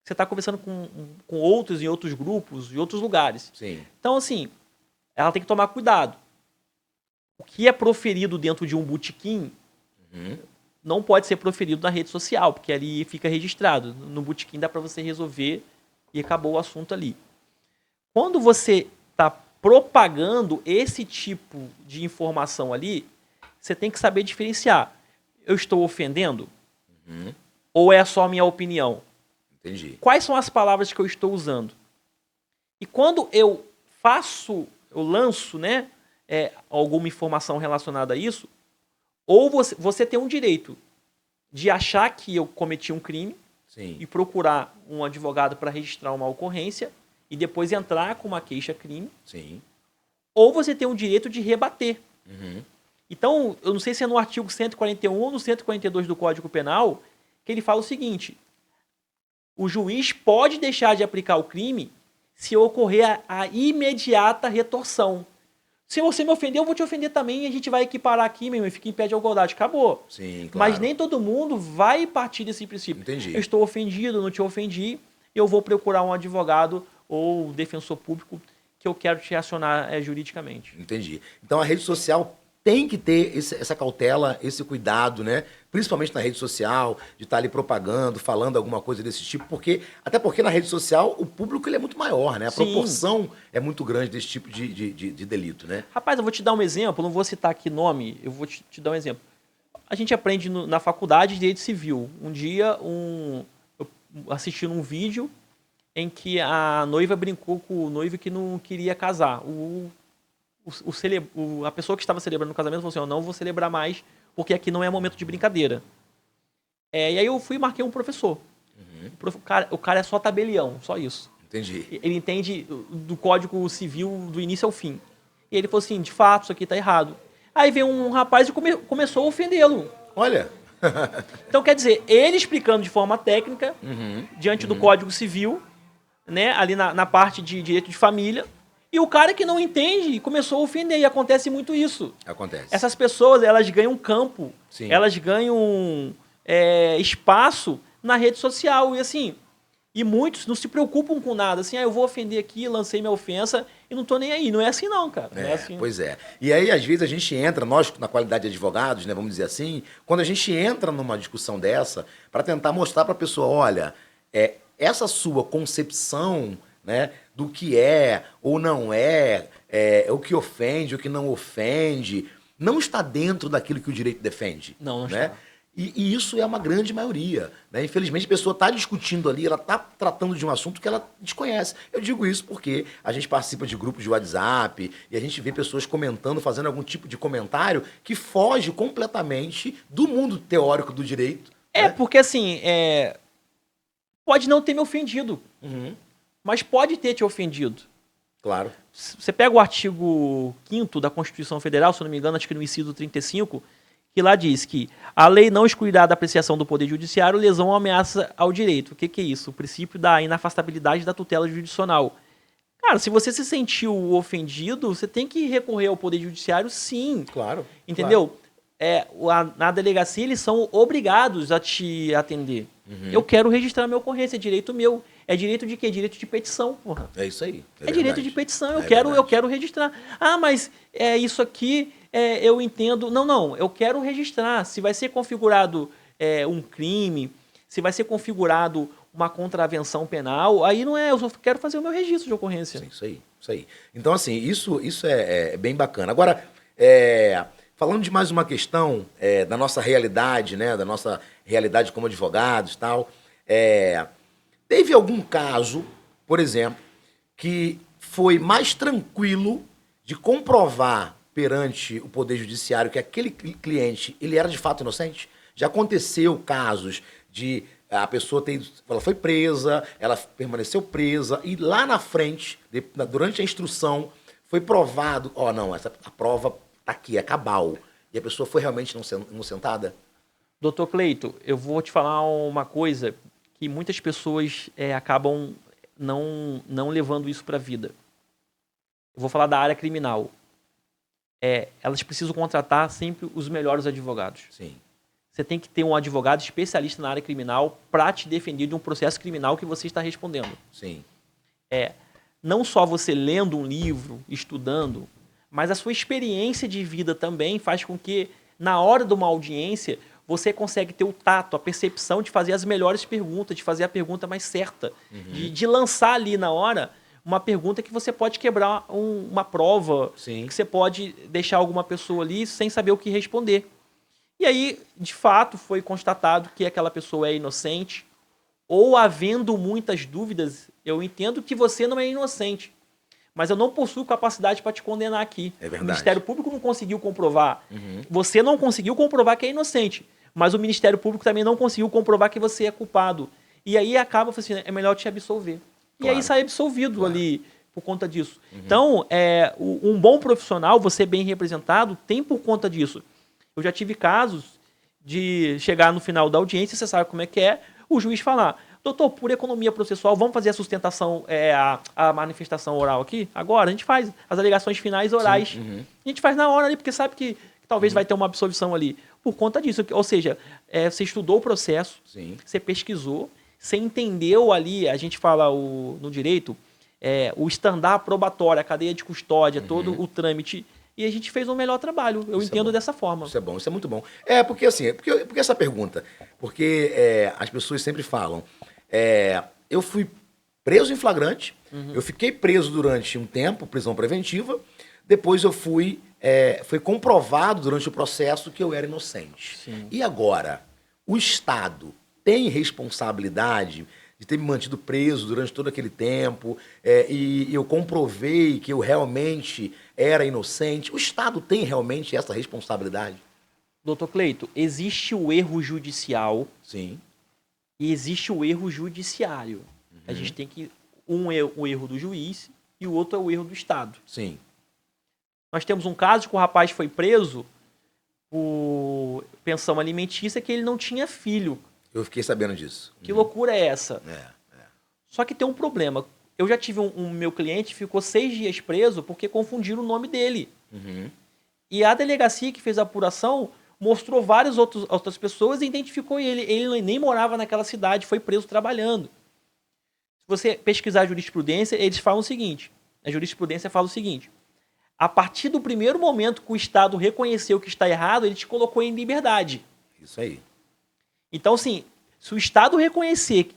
você está conversando com outros em outros grupos, em outros lugares. Sim. Então, assim, ela tem que tomar cuidado. O que é proferido dentro de um botequim não pode ser proferido na rede social, porque ali fica registrado. No botequim dá para você resolver e acabou o assunto ali. Quando você está propagando esse tipo de informação ali, você tem que saber diferenciar. Eu estou ofendendo? Ou é só a minha opinião? Entendi. Quais são as palavras que eu estou usando? E quando eu lanço, né, alguma informação relacionada a isso, ou você tem um direito de achar que eu cometi um crime Sim. e procurar um advogado para registrar uma ocorrência e depois entrar com uma queixa-crime, Sim. ou você tem o direito de rebater. Então, eu não sei se é no artigo 141 ou no 142 do Código Penal, que ele fala o seguinte: o juiz pode deixar de aplicar o crime se ocorrer a imediata retorção. Se você me ofender, eu vou te ofender também e a gente vai equiparar aqui, meu irmão, e fica em pé de igualdade. Acabou. Sim, claro. Mas nem todo mundo vai partir desse princípio. Entendi. Eu estou ofendido, não te ofendi, eu vou procurar um advogado ou defensor público que eu quero te acionar juridicamente. Entendi. Então a rede social tem que ter essa cautela, esse cuidado, né? Principalmente na rede social, de estar ali propagando, falando alguma coisa desse tipo, até porque na rede social o público ele é muito maior, né? A Sim. proporção é muito grande desse tipo de delito, né? Rapaz, eu vou te dar um exemplo, não vou citar aqui nome, eu vou te dar um exemplo. A gente aprende na faculdade de Direito Civil. Um dia, eu assisti num vídeo em que a noiva brincou com o noivo que não queria casar. A pessoa que estava celebrando o casamento falou assim: eu não vou celebrar mais, porque aqui não é momento de brincadeira. E aí eu fui e marquei um professor. O cara é só tabelião, só isso. Entendi. Ele entende do Código Civil do início ao fim. E ele falou assim: de fato, isso aqui está errado. Aí veio um rapaz e começou a ofendê-lo. Olha. Então, quer dizer, ele explicando de forma técnica, diante do Código Civil, né, ali na parte de direito de família, e o cara que não entende começou a ofender, e acontece muito isso. Acontece. Essas pessoas, elas ganham campo, Sim. elas ganham espaço na rede social, e assim, e muitos não se preocupam com nada, assim, eu vou ofender aqui, lancei minha ofensa, e não tô nem aí. Não é assim não, cara. Não é assim. Pois é. E aí, às vezes, a gente entra, nós, na qualidade de advogados, né, vamos dizer assim, quando a gente entra numa discussão dessa, para tentar mostrar para a pessoa, olha, essa sua concepção, né, do que é ou não o que ofende, o que não ofende, não está dentro daquilo que o direito defende. Não né? está. E isso é uma grande maioria. Né? Infelizmente, a pessoa está discutindo ali, ela está tratando de um assunto que ela desconhece. Eu digo isso porque a gente participa de grupos de WhatsApp e a gente vê pessoas comentando, fazendo algum tipo de comentário que foge completamente do mundo teórico do direito. Né? Porque assim, pode não ter me ofendido, mas pode ter te ofendido. Claro. Você pega o artigo 5º da Constituição Federal, se eu não me engano, acho que no inciso 35, que lá diz que a lei não excluirá da apreciação do Poder Judiciário lesão ou ameaça ao direito. O que é isso? O princípio da inafastabilidade da tutela jurisdicional. Cara, se você se sentiu ofendido, você tem que recorrer ao Poder Judiciário, sim. Claro. Entendeu? Na delegacia, eles são obrigados a te atender. Eu quero registrar minha ocorrência, é direito meu. É direito de quê? Direito de petição, porra. É isso aí. É direito de petição, eu verdade. quero registrar. Ah, mas isso aqui eu entendo. Não, eu quero registrar. Se vai ser configurado um crime, se vai ser configurado uma contravenção penal, aí não eu só quero fazer o meu registro de ocorrência. Sim, isso aí. Então, assim, isso é bem bacana. Agora, falando de mais uma questão da nossa realidade, né? Da nossa realidade como advogados e tal, teve algum caso, por exemplo, que foi mais tranquilo de comprovar perante o Poder Judiciário que aquele cliente ele era de fato inocente? Já aconteceu casos de a pessoa ela foi presa, ela permaneceu presa e lá na frente, durante a instrução, foi provado, a prova tá aqui, é cabal. e a pessoa foi realmente inocentada? Doutor Cleito, eu vou te falar uma coisa que muitas pessoas acabam não levando isso para a vida. Eu vou falar da área criminal. Elas precisam contratar sempre os melhores advogados. Sim. Você tem que ter um advogado especialista na área criminal para te defender de um processo criminal que você está respondendo. Sim. Não só você lendo um livro, estudando, mas a sua experiência de vida também faz com que, na hora de uma audiência, você consegue ter o tato, a percepção de fazer as melhores perguntas, de fazer a pergunta mais certa, de lançar ali na hora uma pergunta que você pode quebrar uma prova, Sim. que você pode deixar alguma pessoa ali sem saber o que responder. E aí, de fato, foi constatado que aquela pessoa é inocente, ou havendo muitas dúvidas, eu entendo que você não é inocente, mas eu não possuo capacidade para te condenar aqui. É verdade. O Ministério Público não conseguiu comprovar. Você não conseguiu comprovar que é inocente, mas o Ministério Público também não conseguiu comprovar que você é culpado. E aí acaba assim, é melhor te absolver. Claro. E aí sai absolvido ali por conta disso. Então, um bom profissional, você bem representado, tem por conta disso. Eu já tive casos de chegar no final da audiência, você sabe como é que é, o juiz falar: doutor, por economia processual, vamos fazer a sustentação, a manifestação oral aqui? Agora, a gente faz as alegações finais orais. A gente faz na hora ali, porque sabe que talvez vai ter uma absolvição ali. Por conta disso. Ou seja, você estudou o processo, Sim. você pesquisou, você entendeu ali, a gente fala no direito, o estandar probatório, a cadeia de custódia, todo o trâmite, e a gente fez um melhor trabalho. Eu entendo dessa forma. Isso é bom, isso é muito bom. Porque assim, porque essa pergunta? Porque as pessoas sempre falam, eu fui preso em flagrante, eu fiquei preso durante um tempo, prisão preventiva, depois eu foi comprovado durante o processo que eu era inocente. Sim. E agora, o Estado tem responsabilidade de ter me mantido preso durante todo aquele tempo, e eu comprovei que eu realmente era inocente. O Estado tem realmente essa responsabilidade? Doutor Cleito, existe o erro judicial. Sim. E existe o erro judiciário. A gente tem que... o erro do juiz e o outro é o erro do Estado. Sim. Nós temos um caso que o rapaz foi preso por pensão alimentícia que ele não tinha filho. Eu fiquei sabendo disso. Que loucura é essa? É. Só que tem um problema. Eu já tive um meu cliente que ficou 6 dias preso porque confundiram o nome dele. E a delegacia que fez a apuração mostrou várias outras pessoas e identificou ele. Ele nem morava naquela cidade, foi preso trabalhando. Se você pesquisar a jurisprudência, eles falam o seguinte. A jurisprudência fala o seguinte: a partir do primeiro momento que o Estado reconheceu que está errado, ele te colocou em liberdade. Isso aí. Então, assim, se o Estado reconhecer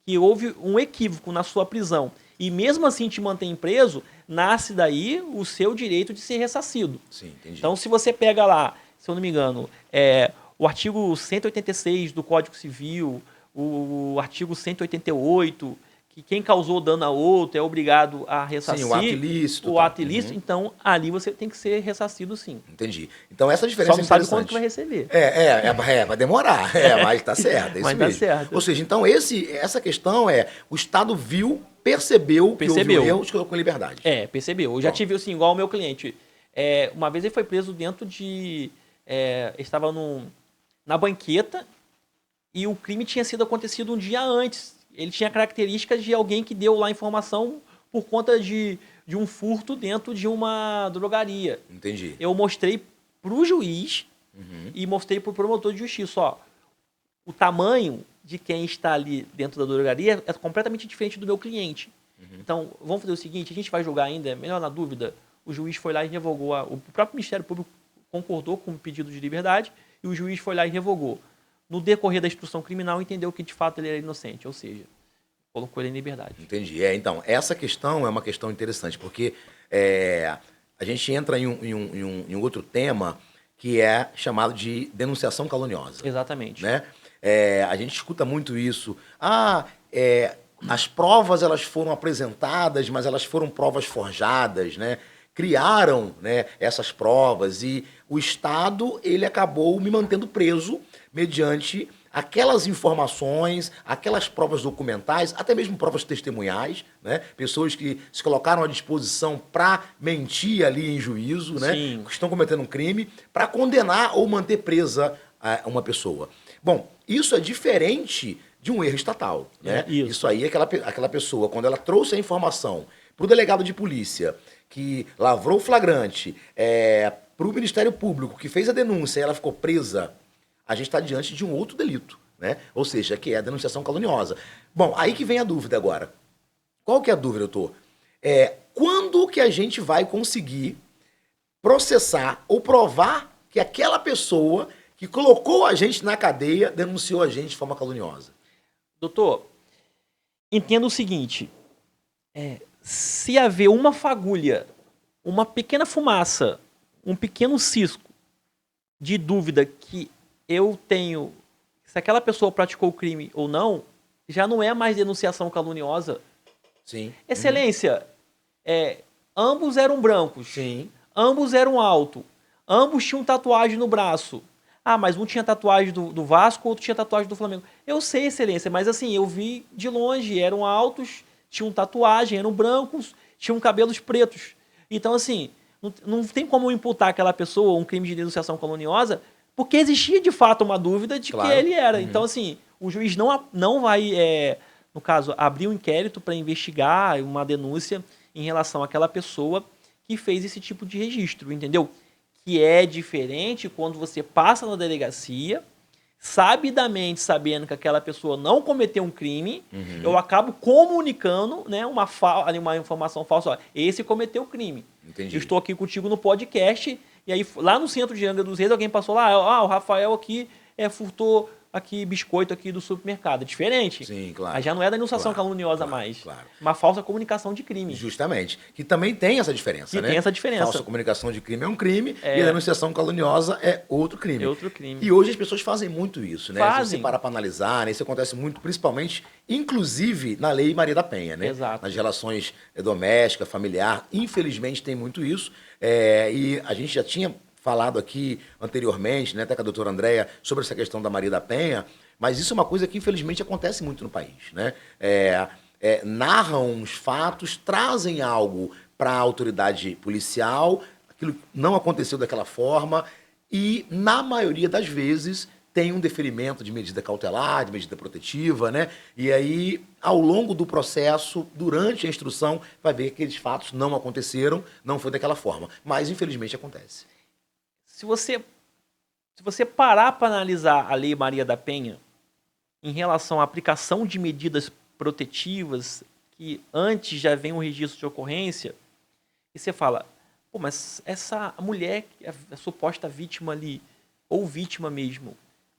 que houve um equívoco na sua prisão e mesmo assim te mantém preso, nasce daí o seu direito de ser ressarcido. Sim, entendi. Então, se você pega lá, se eu não me engano, o artigo 186 do Código Civil, o artigo 188, que quem causou dano a outro é obrigado a ressarcir. Sim, o ato ilícito. O ato ilícito, então ali você tem que ser ressarcido sim. Entendi. Então essa diferença Só não sabe quanto que vai receber. Vai demorar. Mas tá certo. É isso Mas mesmo. tá certo. Ou seja, então essa questão o Estado percebeu que houve um erro e te colocou em liberdade. Percebeu. Eu já tive assim, igual o meu cliente. Uma vez ele foi preso dentro de... estava na banqueta e o crime tinha sido acontecido um dia antes. Ele tinha características de alguém que deu lá informação por conta de um furto dentro de uma drogaria. Entendi. Eu mostrei para o juiz e mostrei para o promotor de justiça. Ó, o tamanho de quem está ali dentro da drogaria é completamente diferente do meu cliente. Então, vamos fazer o seguinte, a gente vai julgar ainda, melhor na dúvida, o juiz foi lá e revogou, o próprio Ministério Público concordou com o pedido de liberdade e o juiz foi lá e revogou. No decorrer da instrução criminal, entendeu que de fato ele era inocente, ou seja, colocou ele em liberdade. Entendi. Então, essa questão é uma questão interessante, porque a gente entra em um outro tema que é chamado de denunciação caluniosa. Exatamente. Né? A gente escuta muito isso. As provas elas foram apresentadas, mas elas foram provas forjadas, né? Criaram, né, essas provas e o Estado ele acabou me mantendo preso mediante aquelas informações, aquelas provas documentais, até mesmo provas testemunhais, né? Pessoas que se colocaram à disposição para mentir ali em juízo, né? Sim. Que estão cometendo um crime, para condenar ou manter presa uma pessoa. Bom, isso é diferente de um erro estatal, né? Isso aí é aquela pessoa, quando ela trouxe a informação para o delegado de polícia, que lavrou o flagrante, para o Ministério Público, que fez a denúncia e ela ficou presa, a gente está diante de um outro delito, né? Ou seja, que é a denunciação caluniosa. Bom, aí que vem a dúvida agora. Qual que é a dúvida, doutor? Quando que a gente vai conseguir processar ou provar que aquela pessoa que colocou a gente na cadeia denunciou a gente de forma caluniosa? Doutor, entenda o seguinte, se haver uma fagulha, uma pequena fumaça, um pequeno cisco de dúvida que eu tenho se aquela pessoa praticou o crime ou não, já não é mais denunciação caluniosa. Sim. Excelência, ambos eram brancos. Sim. Ambos eram altos. Ambos tinham tatuagem no braço. Ah, mas um tinha tatuagem do Vasco, outro tinha tatuagem do Flamengo. Eu sei, excelência, mas assim, eu vi de longe, eram altos, tinham tatuagem, eram brancos, tinham cabelos pretos. Então, assim, não tem como imputar aquela pessoa um crime de denunciação caluniosa, porque existia de fato uma dúvida de que ele era. Então, assim, o juiz não vai, no caso, abrir um inquérito para investigar uma denúncia em relação àquela pessoa que fez esse tipo de registro, entendeu? Que é diferente quando você passa na delegacia, sabidamente sabendo que aquela pessoa não cometeu um crime, eu acabo comunicando, né, uma informação falsa. Ó, esse cometeu o crime. Entendi. Eu estou aqui contigo no podcast, e aí lá no centro de Angra dos Reis alguém passou lá, o Rafael aqui furtou aqui biscoito aqui do supermercado. É diferente. Sim, claro. Aí já não é denunciação caluniosa mais. Claro. Uma falsa comunicação de crime. Justamente. Que também tem essa diferença, né? Tem essa diferença. Falsa comunicação de crime é um crime e a denunciação caluniosa é outro crime. É outro crime. E hoje as pessoas fazem muito isso, né? Fazem. Se você parar para analisar, né? Isso acontece muito, principalmente, inclusive, na Lei Maria da Penha, né? Exato. Nas relações domésticas, familiar, infelizmente tem muito isso. E a gente já tinha falado aqui anteriormente, né, até com a doutora Andréia, sobre essa questão da Maria da Penha, mas isso é uma coisa que infelizmente acontece muito no país, né? Narram os fatos, trazem algo para a autoridade policial, aquilo não aconteceu daquela forma e, na maioria das vezes, tem um deferimento de medida cautelar, de medida protetiva, né? E aí, ao longo do processo, durante a instrução, vai ver que aqueles fatos não aconteceram, não foi daquela forma, mas infelizmente acontece. Se você parar para analisar a Lei Maria da Penha em relação à aplicação de medidas protetivas, que antes já vem um registro de ocorrência, e você fala, pô, mas essa mulher, a suposta vítima ali, ou vítima mesmo,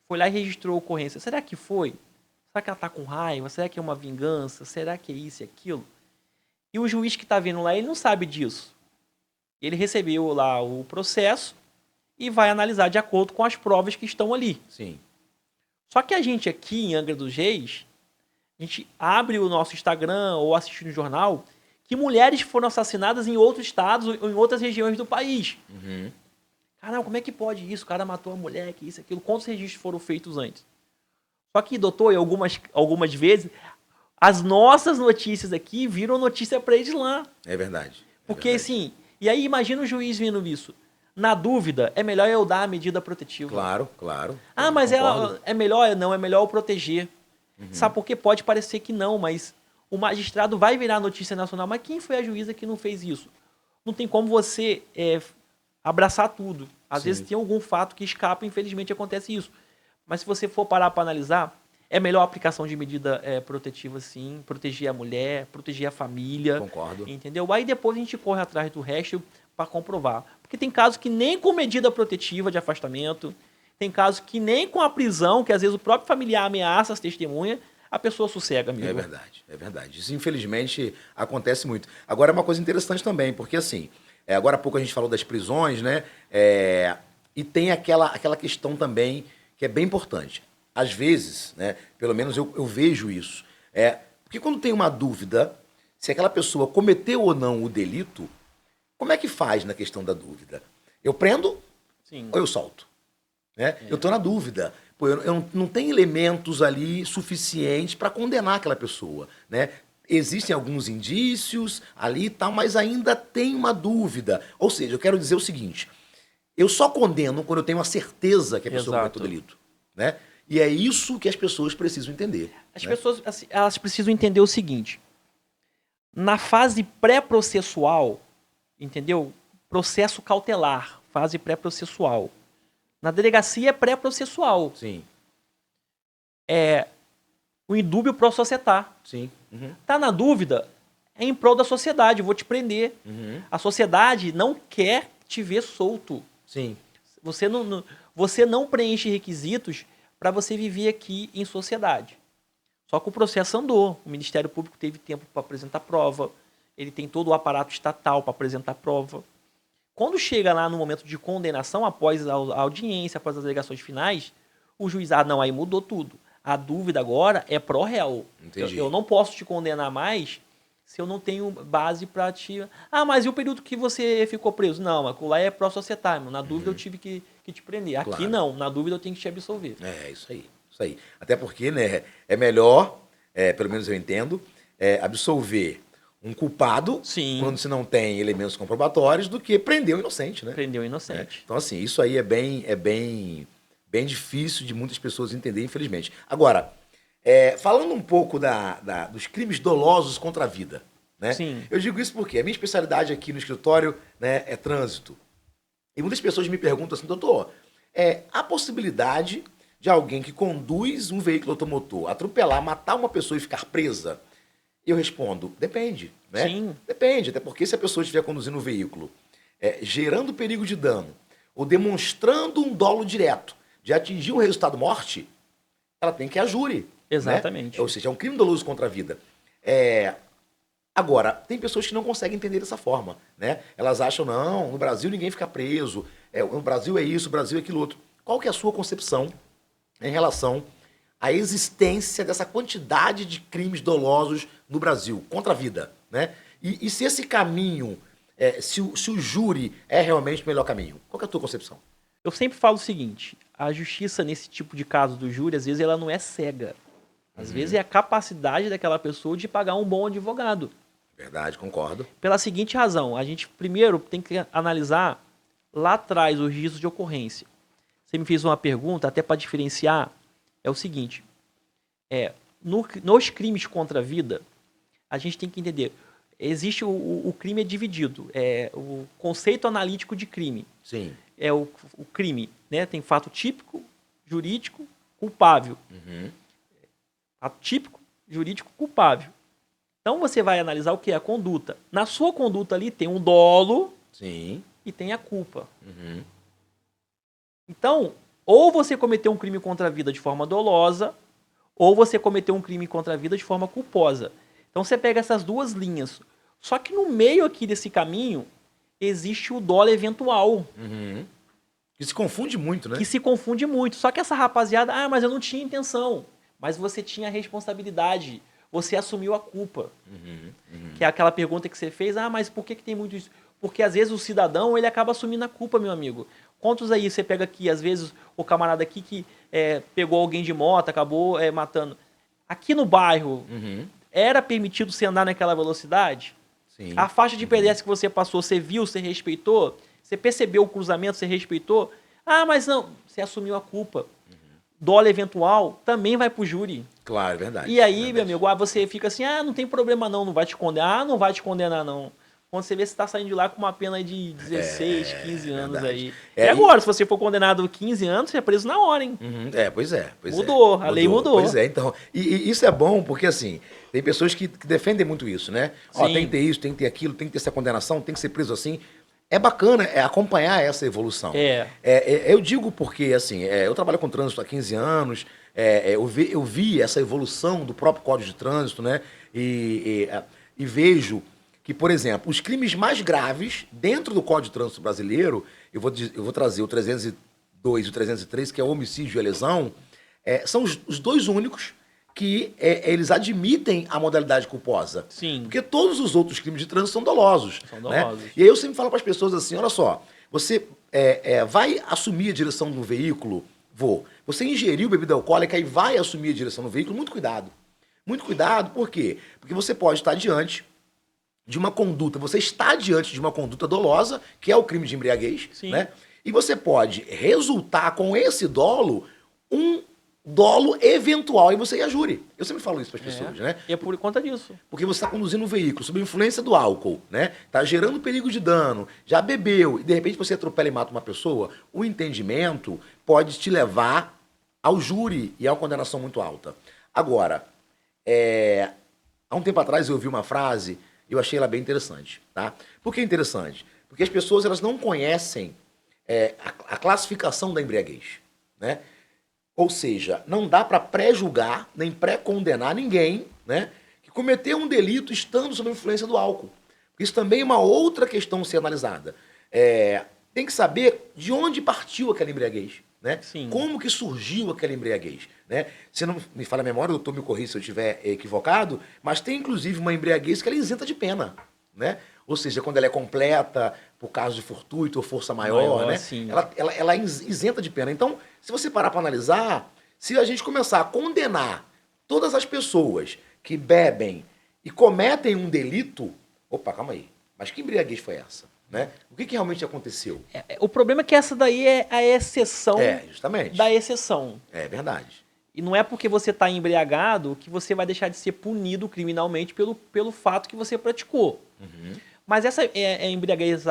foi lá e registrou a ocorrência. Será que foi? Será que ela está com raiva? Será que é uma vingança? Será que é isso e aquilo? E o juiz que está vindo lá, ele não sabe disso. Ele recebeu lá o processo, e vai analisar de acordo com as provas que estão ali. Sim. Só que a gente aqui em Angra dos Reis, a gente abre o nosso Instagram ou assiste no jornal que mulheres foram assassinadas em outros estados ou em outras regiões do país. Caramba, como é que pode isso? O cara matou a mulher, que isso, aquilo. Quantos registros foram feitos antes? Só que, doutor, algumas vezes, as nossas notícias aqui viram notícia para eles lá. É verdade. Porque, assim, e aí imagina o juiz vendo isso. Na dúvida, é melhor eu dar a medida protetiva. Claro. Ah, mas é melhor? Não, é melhor eu proteger. Sabe por quê? Pode parecer que não, mas o magistrado vai virar notícia nacional. Mas quem foi a juíza que não fez isso? Não tem como você abraçar tudo. Às vezes tem algum fato que escapa, infelizmente acontece isso. Mas se você for parar para analisar, é melhor a aplicação de medida protetiva, sim. Proteger a mulher, proteger a família. Concordo. Entendeu? Aí depois a gente corre atrás do resto para comprovar. Porque tem casos que nem com medida protetiva de afastamento, tem casos que nem com a prisão, que às vezes o próprio familiar ameaça as testemunhas, a pessoa sossega, amigo. É verdade. Isso, infelizmente, acontece muito. Agora, é uma coisa interessante também, porque, assim, agora há pouco a gente falou das prisões, né? E tem aquela questão também que é bem importante. Às vezes, né, pelo menos eu vejo isso, porque quando tem uma dúvida se aquela pessoa cometeu ou não o delito, como é que faz na questão da dúvida? Eu prendo ou eu solto? Né? Eu estou na dúvida. pô, não tem elementos ali suficientes para condenar aquela pessoa, né? Existem alguns indícios ali e tal, mas ainda tem uma dúvida. Ou seja, eu quero dizer o seguinte, eu só condeno quando eu tenho a certeza que a pessoa cometeu Exato. delito, né? E é isso que as pessoas precisam entender. As né? pessoas, assim, elas precisam entender o seguinte: na fase pré-processual, entendeu? Processo cautelar, fase pré-processual. Na delegacia é pré-processual. Sim, O indúbio pro societar. sim. Uhum. Tá na dúvida? É em prol da sociedade, eu vou te prender. Uhum. A sociedade não quer te ver solto. Sim. Você não preenche requisitos para você viver aqui em sociedade. Só que o processo andou. O Ministério Público teve tempo para apresentar prova. Ele tem todo o aparato estatal para apresentar prova. Quando chega lá no momento de condenação, após a audiência, após as alegações finais, o juiz, não, aí mudou tudo. A dúvida agora é pró réu. Entendi. Eu não posso te condenar mais se eu não tenho base para te... mas e o período que você ficou preso? Não, mas lá é pró societário. Na dúvida eu tive que te prender. Aqui Claro. não, na dúvida eu tenho que te absolver. É, isso aí. Isso aí. Até porque, né, é melhor, pelo menos eu entendo, absolver um culpado Sim. quando se não tem elementos comprobatórios do que prender o inocente, né? Prendeu o inocente. Então, assim, isso aí é bem difícil de muitas pessoas entenderem, infelizmente. Agora, falando um pouco dos crimes dolosos contra a vida, né? Sim. Eu digo isso porque a minha especialidade aqui no escritório, né, é trânsito. E muitas pessoas me perguntam assim, doutor, há possibilidade de alguém que conduz um veículo automotor atropelar, matar uma pessoa e ficar presa? Eu respondo, depende, né? Sim. Depende, até porque se a pessoa estiver conduzindo o veículo gerando perigo de dano ou demonstrando um dolo direto de atingir um resultado morte, ela tem que ir a júri. Exatamente. Né? Ou seja, é um crime doloso contra a vida. Agora, tem pessoas que não conseguem entender dessa forma, né? Elas acham, não, no Brasil ninguém fica preso, no Brasil é isso, o Brasil é aquilo outro. Qual que é a sua concepção em relação à existência dessa quantidade de crimes dolosos no Brasil, contra a vida, né? E se esse caminho, se o júri é realmente o melhor caminho? Qual que é a tua concepção? Eu sempre falo o seguinte, a justiça nesse tipo de caso do júri, às vezes ela não é cega. Às vezes é a capacidade daquela pessoa de pagar um bom advogado. Verdade, concordo. Pela seguinte razão, a gente primeiro tem que analisar lá atrás os registros de ocorrência. Você me fez uma pergunta, até para diferenciar, é o seguinte, nos crimes contra a vida, a gente tem que entender, existe o crime é dividido, o conceito analítico de crime. Sim. É o crime, né? Tem fato típico, jurídico, culpável. Uhum. Fato típico, jurídico, culpável. Então você vai analisar o que é a conduta. Na sua conduta ali tem um dolo Sim. e tem a culpa. Uhum. Então, ou você cometeu um crime contra a vida de forma dolosa, ou você cometeu um crime contra a vida de forma culposa. Então você pega essas duas linhas. Só que no meio aqui desse caminho, existe o dolo eventual. Uhum. Que se confunde muito, né? Que se confunde muito. Só que essa rapaziada, mas eu não tinha intenção. Mas você tinha a responsabilidade. Você assumiu a culpa. Que é aquela pergunta que você fez, mas por que tem muito isso? Porque às vezes o cidadão, ele acaba assumindo a culpa, meu amigo. Quantos aí você pega aqui, às vezes o camarada aqui que pegou alguém de moto, acabou matando. Aqui no bairro, era permitido você andar naquela velocidade? Sim. A faixa de pedestre que você passou, você viu, você respeitou? Você percebeu o cruzamento, você respeitou? Mas não, você assumiu a culpa. Dolo eventual também vai pro júri. Claro, é verdade. E aí, verdade. meu amigo, você fica assim, não tem problema não vai te condenar. Não vai te condenar não. Quando você vê, você tá saindo de lá com uma pena de 16, 15 anos verdade. aí. E agora, se você for condenado 15 anos, você é preso na hora, hein? Uhum. Pois é. Mudou, a lei mudou. Pois é, então. E isso é bom porque, assim, tem pessoas que defendem muito isso, né? Tem que ter isso, tem que ter aquilo, tem que ter essa condenação, tem que ser preso assim. É bacana acompanhar essa evolução. Eu digo porque, assim, eu trabalho com trânsito há 15 anos, eu vi essa evolução do próprio Código de Trânsito, né? E vejo que, por exemplo, os crimes mais graves dentro do Código de Trânsito brasileiro, eu vou trazer o 302 e o 303, que é o homicídio e a lesão, são os dois únicos que eles admitem a modalidade culposa. Sim. Porque todos os outros crimes de trânsito são dolosos. São dolosos. Né? E aí eu sempre falo para as pessoas assim, olha só, você vai assumir a direção do veículo Vou. Você ingeriu bebida alcoólica e vai assumir a direção do veículo, muito cuidado. Muito cuidado, por quê? Porque você pode estar diante de uma conduta, você está diante de uma conduta dolosa, que é o crime de embriaguez, Sim. né? E você pode resultar com esse dolo um dolo eventual e você ir a júri. Eu sempre falo isso para as pessoas, né? E é por conta disso. Porque você está conduzindo um veículo sob influência do álcool, né? Está gerando perigo de dano, já bebeu e de repente você atropela e mata uma pessoa, o entendimento pode te levar ao júri e a uma condenação muito alta. Agora, há um tempo atrás eu ouvi uma frase e eu achei ela bem interessante, tá? Por que interessante? Porque as pessoas elas não conhecem a classificação da embriaguez, né? Ou seja, não dá para pré-julgar nem pré-condenar ninguém, né, que cometeu um delito estando sob a influência do álcool. Isso também é uma outra questão a ser analisada. Tem que saber de onde partiu aquela embriaguez, né? Sim. Como que surgiu aquela embriaguez, né? Se não me falha a memória, doutor, me corrija se eu estiver equivocado, mas tem inclusive uma embriaguez que ela é isenta de pena, né? Ou seja, quando ela é completa por causa de fortuito ou força maior, né? Sim. Ela é isenta de pena. Então, se você parar para analisar, se a gente começar a condenar todas as pessoas que bebem e cometem um delito, opa, calma aí, mas que embriaguez foi essa? Né? O que realmente aconteceu? O problema é que essa daí é a exceção justamente. da exceção. É verdade. E não é porque você está embriagado que você vai deixar de ser punido criminalmente pelo fato que você praticou. Uhum. Mas essa embriaguez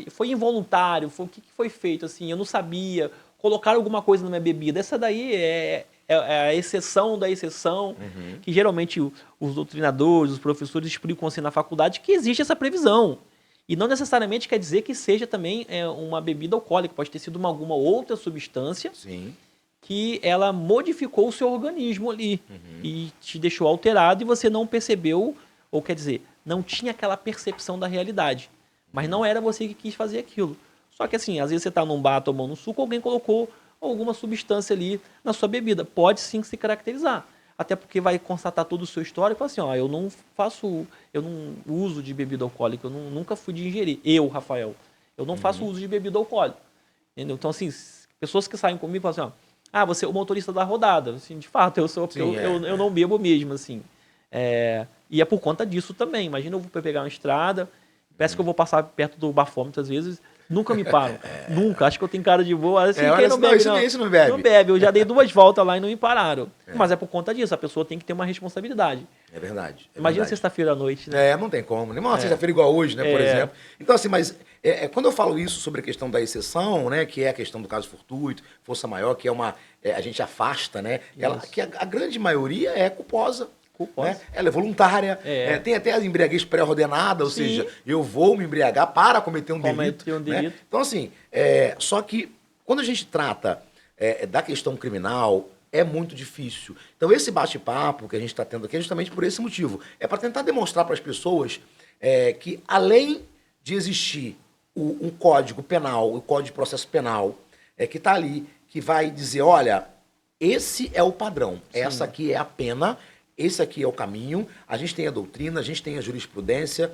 foi involuntário, o que foi feito, assim, eu não sabia, colocaram alguma coisa na minha bebida. Essa daí é a exceção da exceção, que geralmente os doutrinadores, os professores explicam assim na faculdade que existe essa previsão. E não necessariamente quer dizer que seja também uma bebida alcoólica, pode ter sido alguma outra substância. Sim. Que ela modificou o seu organismo ali e te deixou alterado e você não percebeu, ou quer dizer, não tinha aquela percepção da realidade. Mas não era você que quis fazer aquilo. Só que assim, às vezes você está num bar tomando suco, alguém colocou alguma substância ali na sua bebida. Pode sim se caracterizar. Até porque vai constatar todo o seu histórico e falar assim, ó, eu não uso de bebida alcoólica, eu nunca fui de ingerir. Eu, Rafael, eu não faço uso de bebida alcoólica. Entendeu? Então, assim, pessoas que saem comigo falam assim, ó, você é o motorista da rodada. Assim, de fato, eu sou, porque eu não bebo mesmo, assim. E é por conta disso também. Imagina eu vou pegar uma estrada, parece que eu vou passar perto do bafômetro às vezes, nunca me param. Nunca. Acho que eu tenho cara de boa. Assim, quem não bebe, isso não bebe. Não bebe. Eu já dei 2 voltas lá e não me pararam. Mas é por conta disso. A pessoa tem que ter uma responsabilidade. É verdade. Imagina sexta-feira à noite, né? Não tem como. Nem uma sexta-feira igual hoje, né, por exemplo. Então, assim, mas quando eu falo isso sobre a questão da exceção, né, que é a questão do caso fortuito, força maior, que é uma... a gente afasta, né? Que a grande maioria é culposa. Né? Ela é voluntária. Tem até a embriaguez pré-ordenada, ou seja, eu vou me embriagar para cometer um delito. Né? Então, assim, só que quando a gente trata da questão criminal, é muito difícil. Então, esse bate-papo que a gente está tendo aqui é justamente por esse motivo. É para tentar demonstrar para as pessoas que, além de existir um código penal, o código de processo penal, que está ali, que vai dizer, olha, esse é o padrão, essa aqui é a pena, esse aqui é o caminho, a gente tem a doutrina, a gente tem a jurisprudência.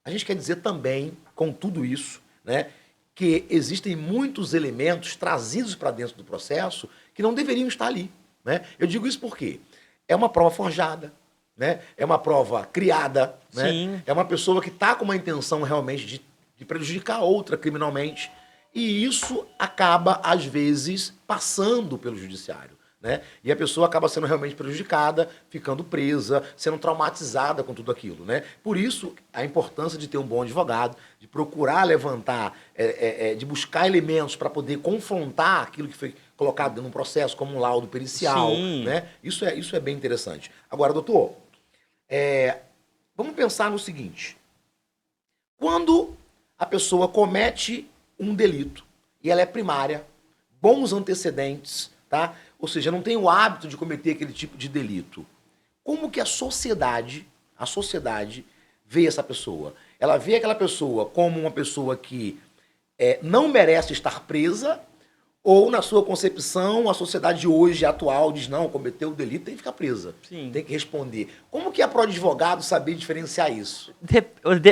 A gente quer dizer também, com tudo isso, né, que existem muitos elementos trazidos para dentro do processo que não deveriam estar ali. Né? Eu digo isso porque é uma prova forjada, né? É uma prova criada, né? É uma pessoa que está com uma intenção realmente de prejudicar a outra criminalmente. E isso acaba, às vezes, passando pelo judiciário. Né? E a pessoa acaba sendo realmente prejudicada, ficando presa, sendo traumatizada com tudo aquilo. Né? Por isso, a importância de ter um bom advogado, de procurar levantar, de buscar elementos para poder confrontar aquilo que foi colocado dentro de um processo, como um laudo pericial. Né? Isso é bem interessante. Agora, doutor, vamos pensar no seguinte. Quando a pessoa comete um delito e ela é primária, bons antecedentes, tá? Ou seja, não tem o hábito de cometer aquele tipo de delito. Como que a sociedade vê essa pessoa? Ela vê aquela pessoa como uma pessoa que não merece estar presa, ou, na sua concepção, a sociedade hoje, atual, diz, não, cometeu o delito, tem que ficar presa. Tem que responder. Como que é para o advogado saber diferenciar isso?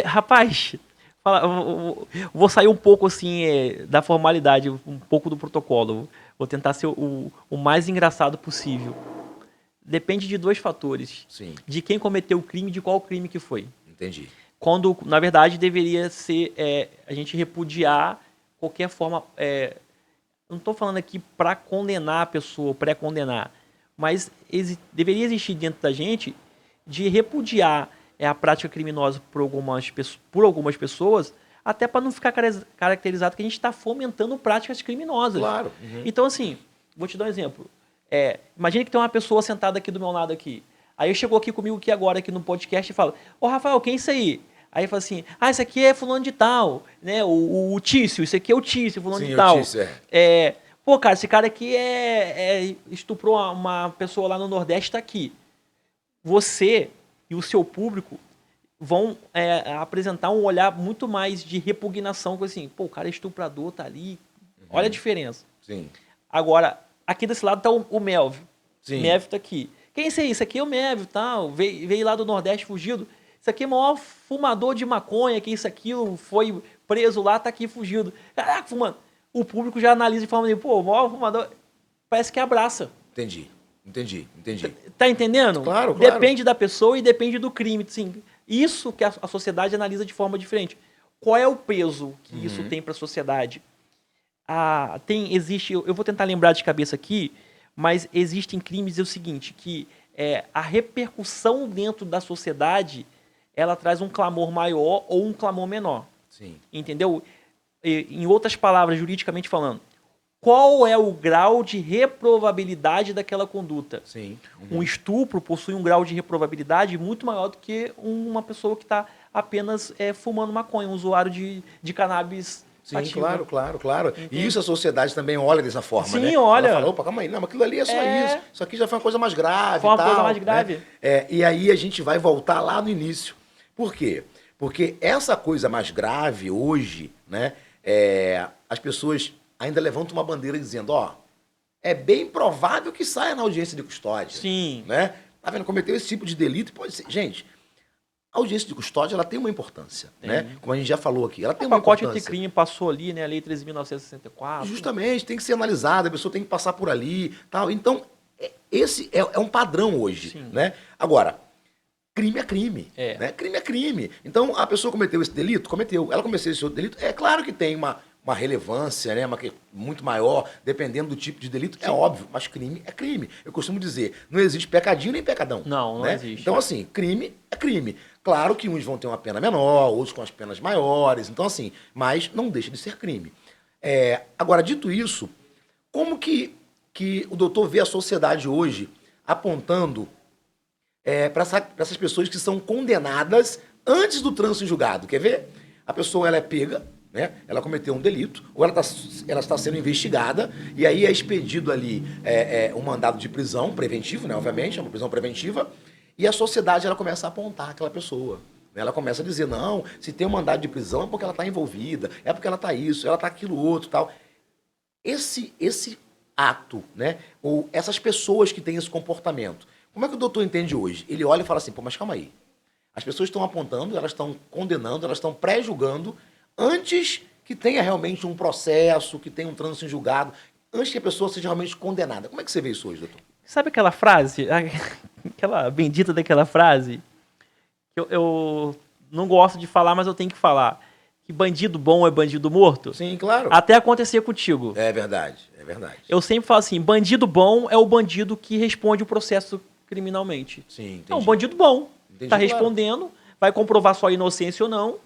Rapaz, Vou sair um pouco assim da formalidade, um pouco do protocolo. Vou tentar ser o mais engraçado possível. Depende de 2 fatores. Sim. De quem cometeu o crime e de qual crime que foi. Entendi. Quando, na verdade, deveria ser a gente repudiar qualquer forma. Não estou falando aqui para condenar a pessoa, pré-condenar, mas deveria existir dentro da gente de repudiar a prática criminosa por algumas pessoas, até para não ficar caracterizado que a gente está fomentando práticas criminosas. Claro. Uhum. Então, assim, vou te dar um exemplo. Imagina que tem uma pessoa sentada aqui do meu lado aqui. Aí chegou aqui comigo aqui agora, aqui no podcast, e fala: Ô Rafael, quem é isso aí? Aí fala assim: isso aqui é fulano de tal, né? O Tício, isso aqui é o Tício, fulano de tal. Tício, Pô, cara, esse cara aqui estuprou uma pessoa lá no Nordeste, tá aqui. Você e o seu público vão apresentar um olhar muito mais de repugnação, com assim, pô, o cara é estuprador, tá ali. Olha a diferença. Sim. Agora, aqui desse lado tá o Melvio. Sim. O Melvio tá aqui. Quem é esse aí? Isso aqui é o Melvio, tal. Veio lá do Nordeste fugido. Isso aqui é o maior fumador de maconha, que isso aqui foi preso lá, tá aqui fugido. Caraca, fumando. O público já analisa de forma de, pô, o maior fumador parece que abraça. Entendi. Tá entendendo? Claro. Depende da pessoa e depende do crime. Assim, isso que a sociedade analisa de forma diferente. Qual é o peso que isso tem para a sociedade? Existe, eu vou tentar lembrar de cabeça aqui, mas existem crimes, é o seguinte, que a repercussão dentro da sociedade, ela traz um clamor maior ou um clamor menor. Sim. Entendeu? Em outras palavras, juridicamente falando, qual é o grau de reprovabilidade daquela conduta? Sim. Um estupro possui um grau de reprovabilidade muito maior do que uma pessoa que está apenas fumando maconha, um usuário de cannabis. Sim, ativo. claro. Entende? E isso a sociedade também olha dessa forma, Sim, né? Sim, olha. Ela fala, opa, calma aí, não, mas aquilo ali é só isso. Isso aqui já foi uma coisa mais grave. Foi uma tal, coisa mais grave. Né? E aí a gente vai voltar lá no início. Por quê? Porque essa coisa mais grave hoje, né? As pessoas ainda levantam uma bandeira dizendo, é bem provável que saia na audiência de custódia. Sim. Né? Tá vendo? Cometeu esse tipo de delito, pode ser. Gente, a audiência de custódia, ela tem uma importância, né? Como a gente já falou aqui, ela tem uma importância. O pacote anticrime passou ali, né? A Lei 13.964. Justamente, tem que ser analisada, a pessoa tem que passar por ali, tal. Então, esse é um padrão hoje, Sim. né? Agora, crime é crime, É. né? Crime é crime. Então, a pessoa cometeu esse delito? Cometeu. Ela cometeu esse outro delito? É claro que tem uma relevância, né, muito maior, dependendo do tipo de delito, é óbvio, mas crime é crime. Eu costumo dizer, não existe pecadinho nem pecadão. Não né? existe. Então, assim, crime é crime. Claro que uns vão ter uma pena menor, outros com as penas maiores, então assim, mas não deixa de ser crime. Agora, dito isso, como que o doutor vê a sociedade hoje apontando para essas pessoas que são condenadas antes do trânsito em julgado? Quer ver? A pessoa ela é pega, né? Ela cometeu um delito, ou ela está sendo investigada, e aí é expedido ali um mandado de prisão preventivo, né? Obviamente, é uma prisão preventiva, e a sociedade ela começa a apontar aquela pessoa. Ela começa a dizer, não, se tem um mandado de prisão é porque ela está envolvida, é porque ela está isso, ela está aquilo outro, tal. Esse ato, né? Ou essas pessoas que têm esse comportamento, como é que o doutor entende hoje? Ele olha e fala assim, pô, mas calma aí. As pessoas estão apontando, elas estão condenando, elas estão pré-julgando antes que tenha realmente um processo, que tenha um trânsito em julgado, antes que a pessoa seja realmente condenada. Como é que você vê isso hoje, doutor? Sabe aquela frase, aquela bendita daquela frase, que eu não gosto de falar, mas eu tenho que falar, que bandido bom é bandido morto? Sim, claro. Até acontecer contigo. É verdade, é verdade. Eu sempre falo assim, bandido bom é o bandido que responde o processo criminalmente. Sim, entendi. É um bandido bom, Entendi, está claro. respondendo, vai comprovar sua inocência ou não,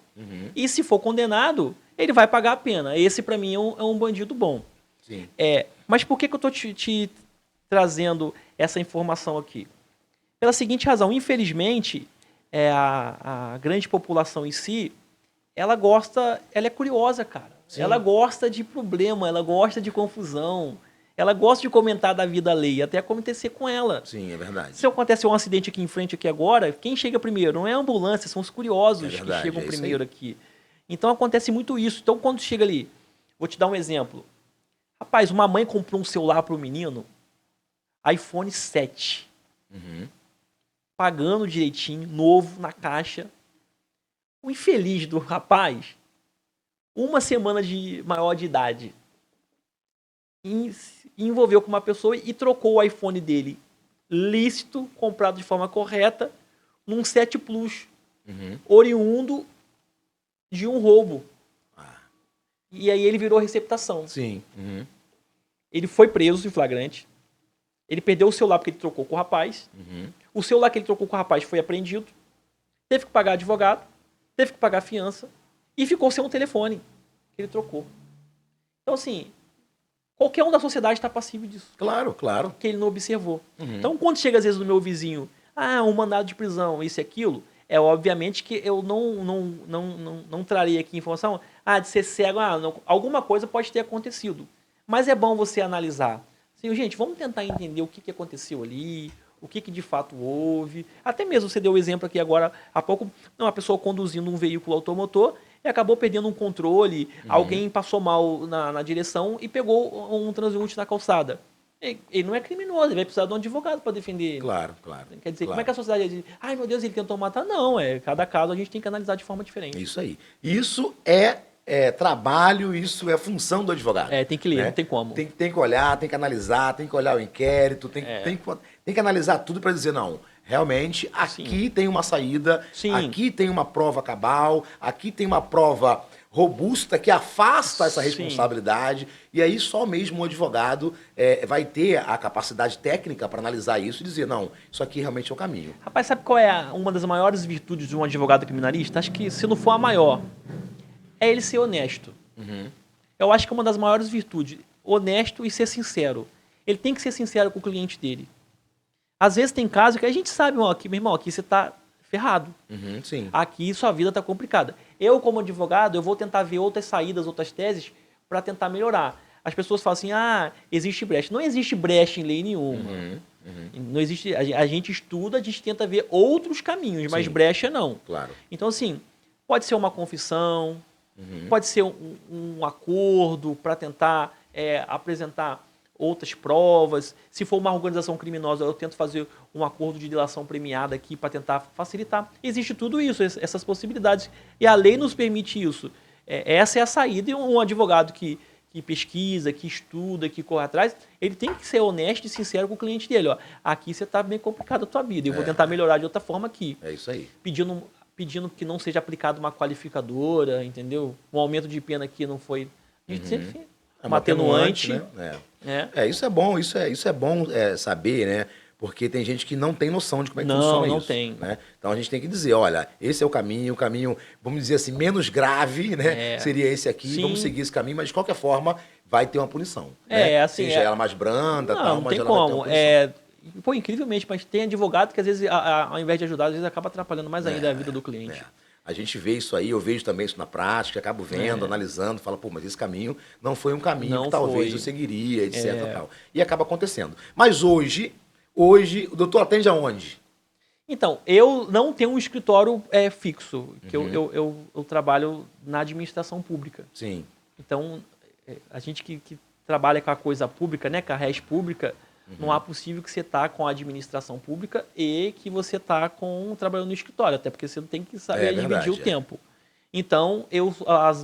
e se for condenado, ele vai pagar a pena. Esse, para mim, é um bandido bom. Sim. Mas por que eu estou te trazendo essa informação aqui? Pela seguinte razão, infelizmente, a grande população em si, ela é curiosa, cara. Sim. Ela gosta de problema, ela gosta de confusão, ela gosta de comentar da vida alheia, até acontecer com ela. Sim, é verdade. Se acontecer um acidente aqui em frente, aqui agora, quem chega primeiro? Não é a ambulância, são os curiosos É verdade, que chegam é isso primeiro aí. aqui. Então acontece muito isso. Então quando chega ali, vou te dar um exemplo. Rapaz, uma mãe comprou um celular para o menino, iPhone 7. Pagando direitinho, novo, na caixa. O infeliz do rapaz uma semana de maior de idade, envolveu com uma pessoa e trocou o iPhone dele lícito, comprado de forma correta, num 7 Plus, oriundo de um roubo. E aí ele virou receptação. Sim. Ele foi preso em flagrante. Ele perdeu o celular porque ele trocou com o rapaz. O celular que ele trocou com o rapaz foi apreendido. Teve que pagar advogado. Teve que pagar fiança. E ficou sem um telefone que ele trocou. Então, assim, qualquer um da sociedade está passível disso. Claro, claro. Que ele não observou. Então, quando chega às vezes no meu vizinho, um mandado de prisão, isso e aquilo, é obviamente que eu não trarei aqui informação de ser cego, alguma coisa pode ter acontecido. Mas é bom você analisar. Assim, gente, vamos tentar entender o que aconteceu ali, o que de fato houve. Até mesmo você deu o exemplo aqui agora, há pouco, uma pessoa conduzindo um veículo automotor e acabou perdendo um controle, alguém passou mal na direção e pegou um transeunte na calçada. Ele não é criminoso, ele vai precisar de um advogado para defender ele. Claro, claro. Quer dizer, como é que a sociedade diz, ai meu Deus, ele tentou matar? Não, cada caso a gente tem que analisar de forma diferente. Isso aí. Isso é trabalho, isso é função do advogado. Tem que ler, não tem como. Tem que olhar, tem que analisar, tem que olhar o inquérito, tem que analisar tudo para dizer, não, realmente, aqui tem uma saída, aqui tem uma prova cabal, aqui tem uma prova robusta que afasta essa responsabilidade, e aí só mesmo o advogado vai ter a capacidade técnica para analisar isso e dizer, não, isso aqui realmente é o caminho. Rapaz, sabe qual é uma das maiores virtudes de um advogado criminalista? Acho que, se não for a maior, é ele ser honesto. Eu acho que é uma das maiores virtudes, honesto e ser sincero. Ele tem que ser sincero com o cliente dele. Às vezes tem casos que a gente sabe, aqui, meu irmão, aqui você está ferrado. Sim. Aqui sua vida está complicada. Eu, como advogado, eu vou tentar ver outras saídas, outras teses, para tentar melhorar. As pessoas falam assim, existe brecha. Não existe brecha em lei nenhuma. Não existe, a gente estuda, a gente tenta ver outros caminhos, mas brecha não. Claro. Então, assim, pode ser uma confissão, pode ser um acordo para tentar apresentar outras provas. Se for uma organização criminosa, eu tento fazer um acordo de delação premiada aqui para tentar facilitar. Existe tudo isso, essas possibilidades. E a lei nos permite isso. Essa é a saída. E um advogado que pesquisa, que estuda, que corre atrás, ele tem que ser honesto e sincero com o cliente dele. Aqui você está bem complicado a tua vida. Eu vou tentar melhorar de outra forma aqui. É isso aí. Pedindo que não seja aplicado uma qualificadora, entendeu? Um aumento de pena que não foi... A gente sempre... Uma atenuante, né? Isso é bom, isso é bom saber, né? Porque tem gente que não tem noção de como é que funciona isso. Não tem. Né? Então a gente tem que dizer, olha, esse é o caminho, vamos dizer assim, menos grave, né? Seria esse aqui, vamos seguir esse caminho, mas de qualquer forma vai ter uma punição. Né? Assim... Seja ela mais branda, não mas tem ela como. vai ter uma punição. Pô, incrivelmente, mas tem advogado que às vezes, ao invés de ajudar, às vezes acaba atrapalhando mais ainda a vida do cliente. A gente vê isso aí, eu vejo também isso na prática, acabo vendo, analisando, falo, pô, mas esse caminho não foi um caminho que talvez eu seguiria, etc. Tal. E acaba acontecendo. Mas hoje, o doutor atende aonde? Então, eu não tenho um escritório fixo, que eu trabalho na administração pública. Sim. Então, a gente que trabalha com a coisa pública, né, com a res pública, não é possível que você está com a administração pública e que você está trabalhando no escritório, até porque você tem que saber dividir o tempo. Então,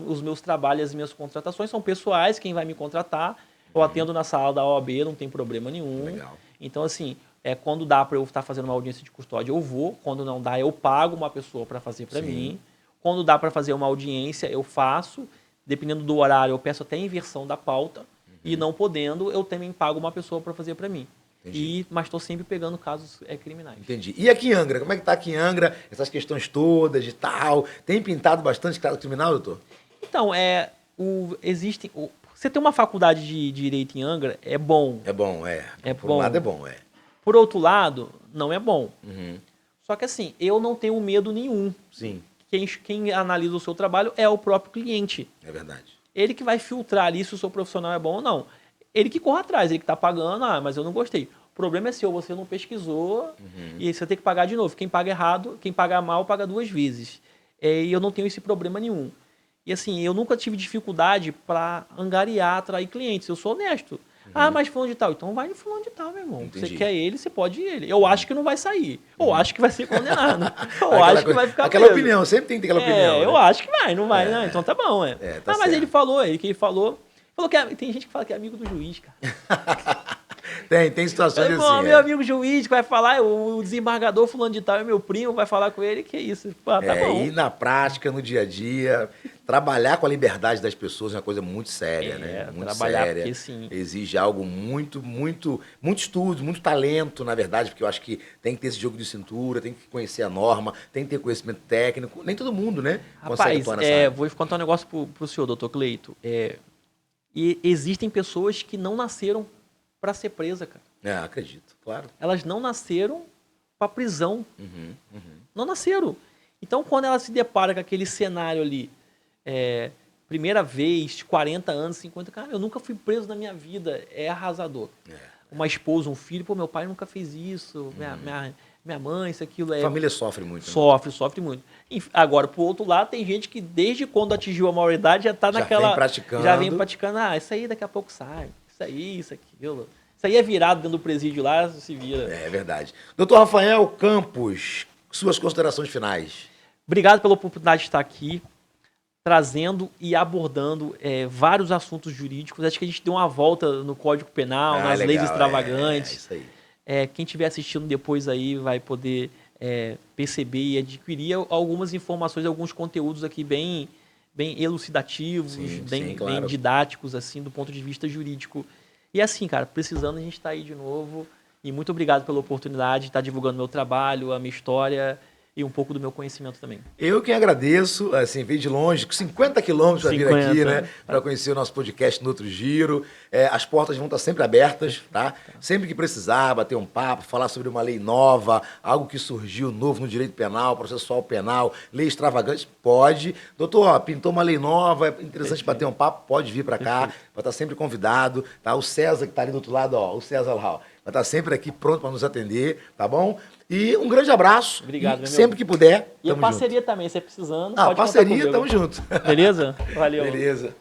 os meus trabalhos, as minhas contratações são pessoais, quem vai me contratar, eu atendo na sala da OAB, não tem problema nenhum. Legal. Então, assim, quando dá para eu estar fazendo uma audiência de custódia, eu vou. Quando não dá, eu pago uma pessoa para fazer para mim. Quando dá para fazer uma audiência, eu faço. Dependendo do horário, eu peço até inversão da pauta. E não podendo, eu também pago uma pessoa para fazer para mim. Mas estou sempre pegando casos criminais. Entendi. E aqui em Angra? Como é que está aqui em Angra? Essas questões todas de tal. Tem pintado bastante caso criminal, doutor? Então, você ter uma faculdade de Direito em Angra é bom. É bom, Por um lado é bom, Por outro lado, não é bom. Só que assim, eu não tenho medo nenhum. Sim. Quem analisa o seu trabalho é o próprio cliente. É verdade. Ele que vai filtrar ali se o seu profissional é bom ou não. Ele que corre atrás, ele que está pagando, mas eu não gostei. O problema é seu, você não pesquisou e você tem que pagar de novo. Quem paga errado, quem paga mal, paga 2 vezes. E eu não tenho esse problema nenhum. E assim, eu nunca tive dificuldade para angariar, atrair clientes. Eu sou honesto. Ah, mas fulano de tal. Então vai no fulano de tal, meu irmão. Entendi. Você quer ele, você pode ir ele. Eu acho que não vai sair. Eu acho que vai ser condenado. Eu Aquela acho que coisa- vai ficar Aquela preso. opinião, sempre tem que ter aquela opinião. Eu né? acho que vai, não vai, né? Então tá bom, tá mas certo. ele falou que tem gente que fala que é amigo do juiz, cara. Tem situações Falei, pô, assim. meu amigo juiz que vai falar, o desembargador fulano de tal é meu primo, vai falar com ele, que isso. Pô, tá bom. E na prática, no dia a dia, trabalhar com a liberdade das pessoas é uma coisa muito séria, né? Muito trabalhar, séria. porque, sim. Exige algo muito estudo, muito talento, na verdade, porque eu acho que tem que ter esse jogo de cintura, tem que conhecer a norma, tem que ter conhecimento técnico. Nem todo mundo, né? Rapaz, atuar nessa área. vou contar um negócio pro senhor, doutor Cleito. E existem pessoas que não nasceram para ser presa, cara. Acredito, claro. Elas não nasceram para prisão. Não nasceram. Então, quando ela se depara com aquele cenário ali, primeira vez, 40 anos, 50, cara, eu nunca fui preso na minha vida. É arrasador. Uma esposa, um filho, pô, meu pai nunca fez isso, minha mãe, isso, aquilo. A família sofre muito. Né? Sofre muito. Agora, pro outro lado, tem gente que desde quando atingiu a maioridade já tá naquela... Já vem praticando. Isso aí daqui a pouco sai. Isso, aquilo. Isso aí é virado dentro do presídio lá, se vira. É verdade. Doutor Rafael Campos, suas considerações finais. Obrigado pela oportunidade de estar aqui, trazendo e abordando vários assuntos jurídicos. Acho que a gente deu uma volta no Código Penal, nas legal, leis extravagantes. isso aí. Quem estiver assistindo depois aí vai poder perceber e adquirir algumas informações, alguns conteúdos aqui bem elucidativos, bem didáticos, assim, do ponto de vista jurídico. E assim, cara, precisando, a gente está aí de novo. E muito obrigado pela oportunidade de estar divulgando meu trabalho, a minha história e um pouco do meu conhecimento também. Eu que agradeço, assim, veio de longe, 50 quilômetros para vir aqui, né? Para conhecer o nosso podcast no Outro Giro. As portas vão estar sempre abertas, tá? Sempre que precisar, bater um papo, falar sobre uma lei nova, algo que surgiu novo no direito penal, processual penal, lei extravagante, pode. Doutor, pintou uma lei nova, é interessante bater um papo, pode vir para cá, vai estar sempre convidado, tá? O César que está ali do outro lado, ó, o César lá, ó, vai estar sempre aqui pronto para nos atender, tá bom? E um grande abraço. Obrigado, meu sempre que puder. E a parceria junto. Também, se é precisando. Pode parceria, tamo junto. Beleza? Valeu. Beleza.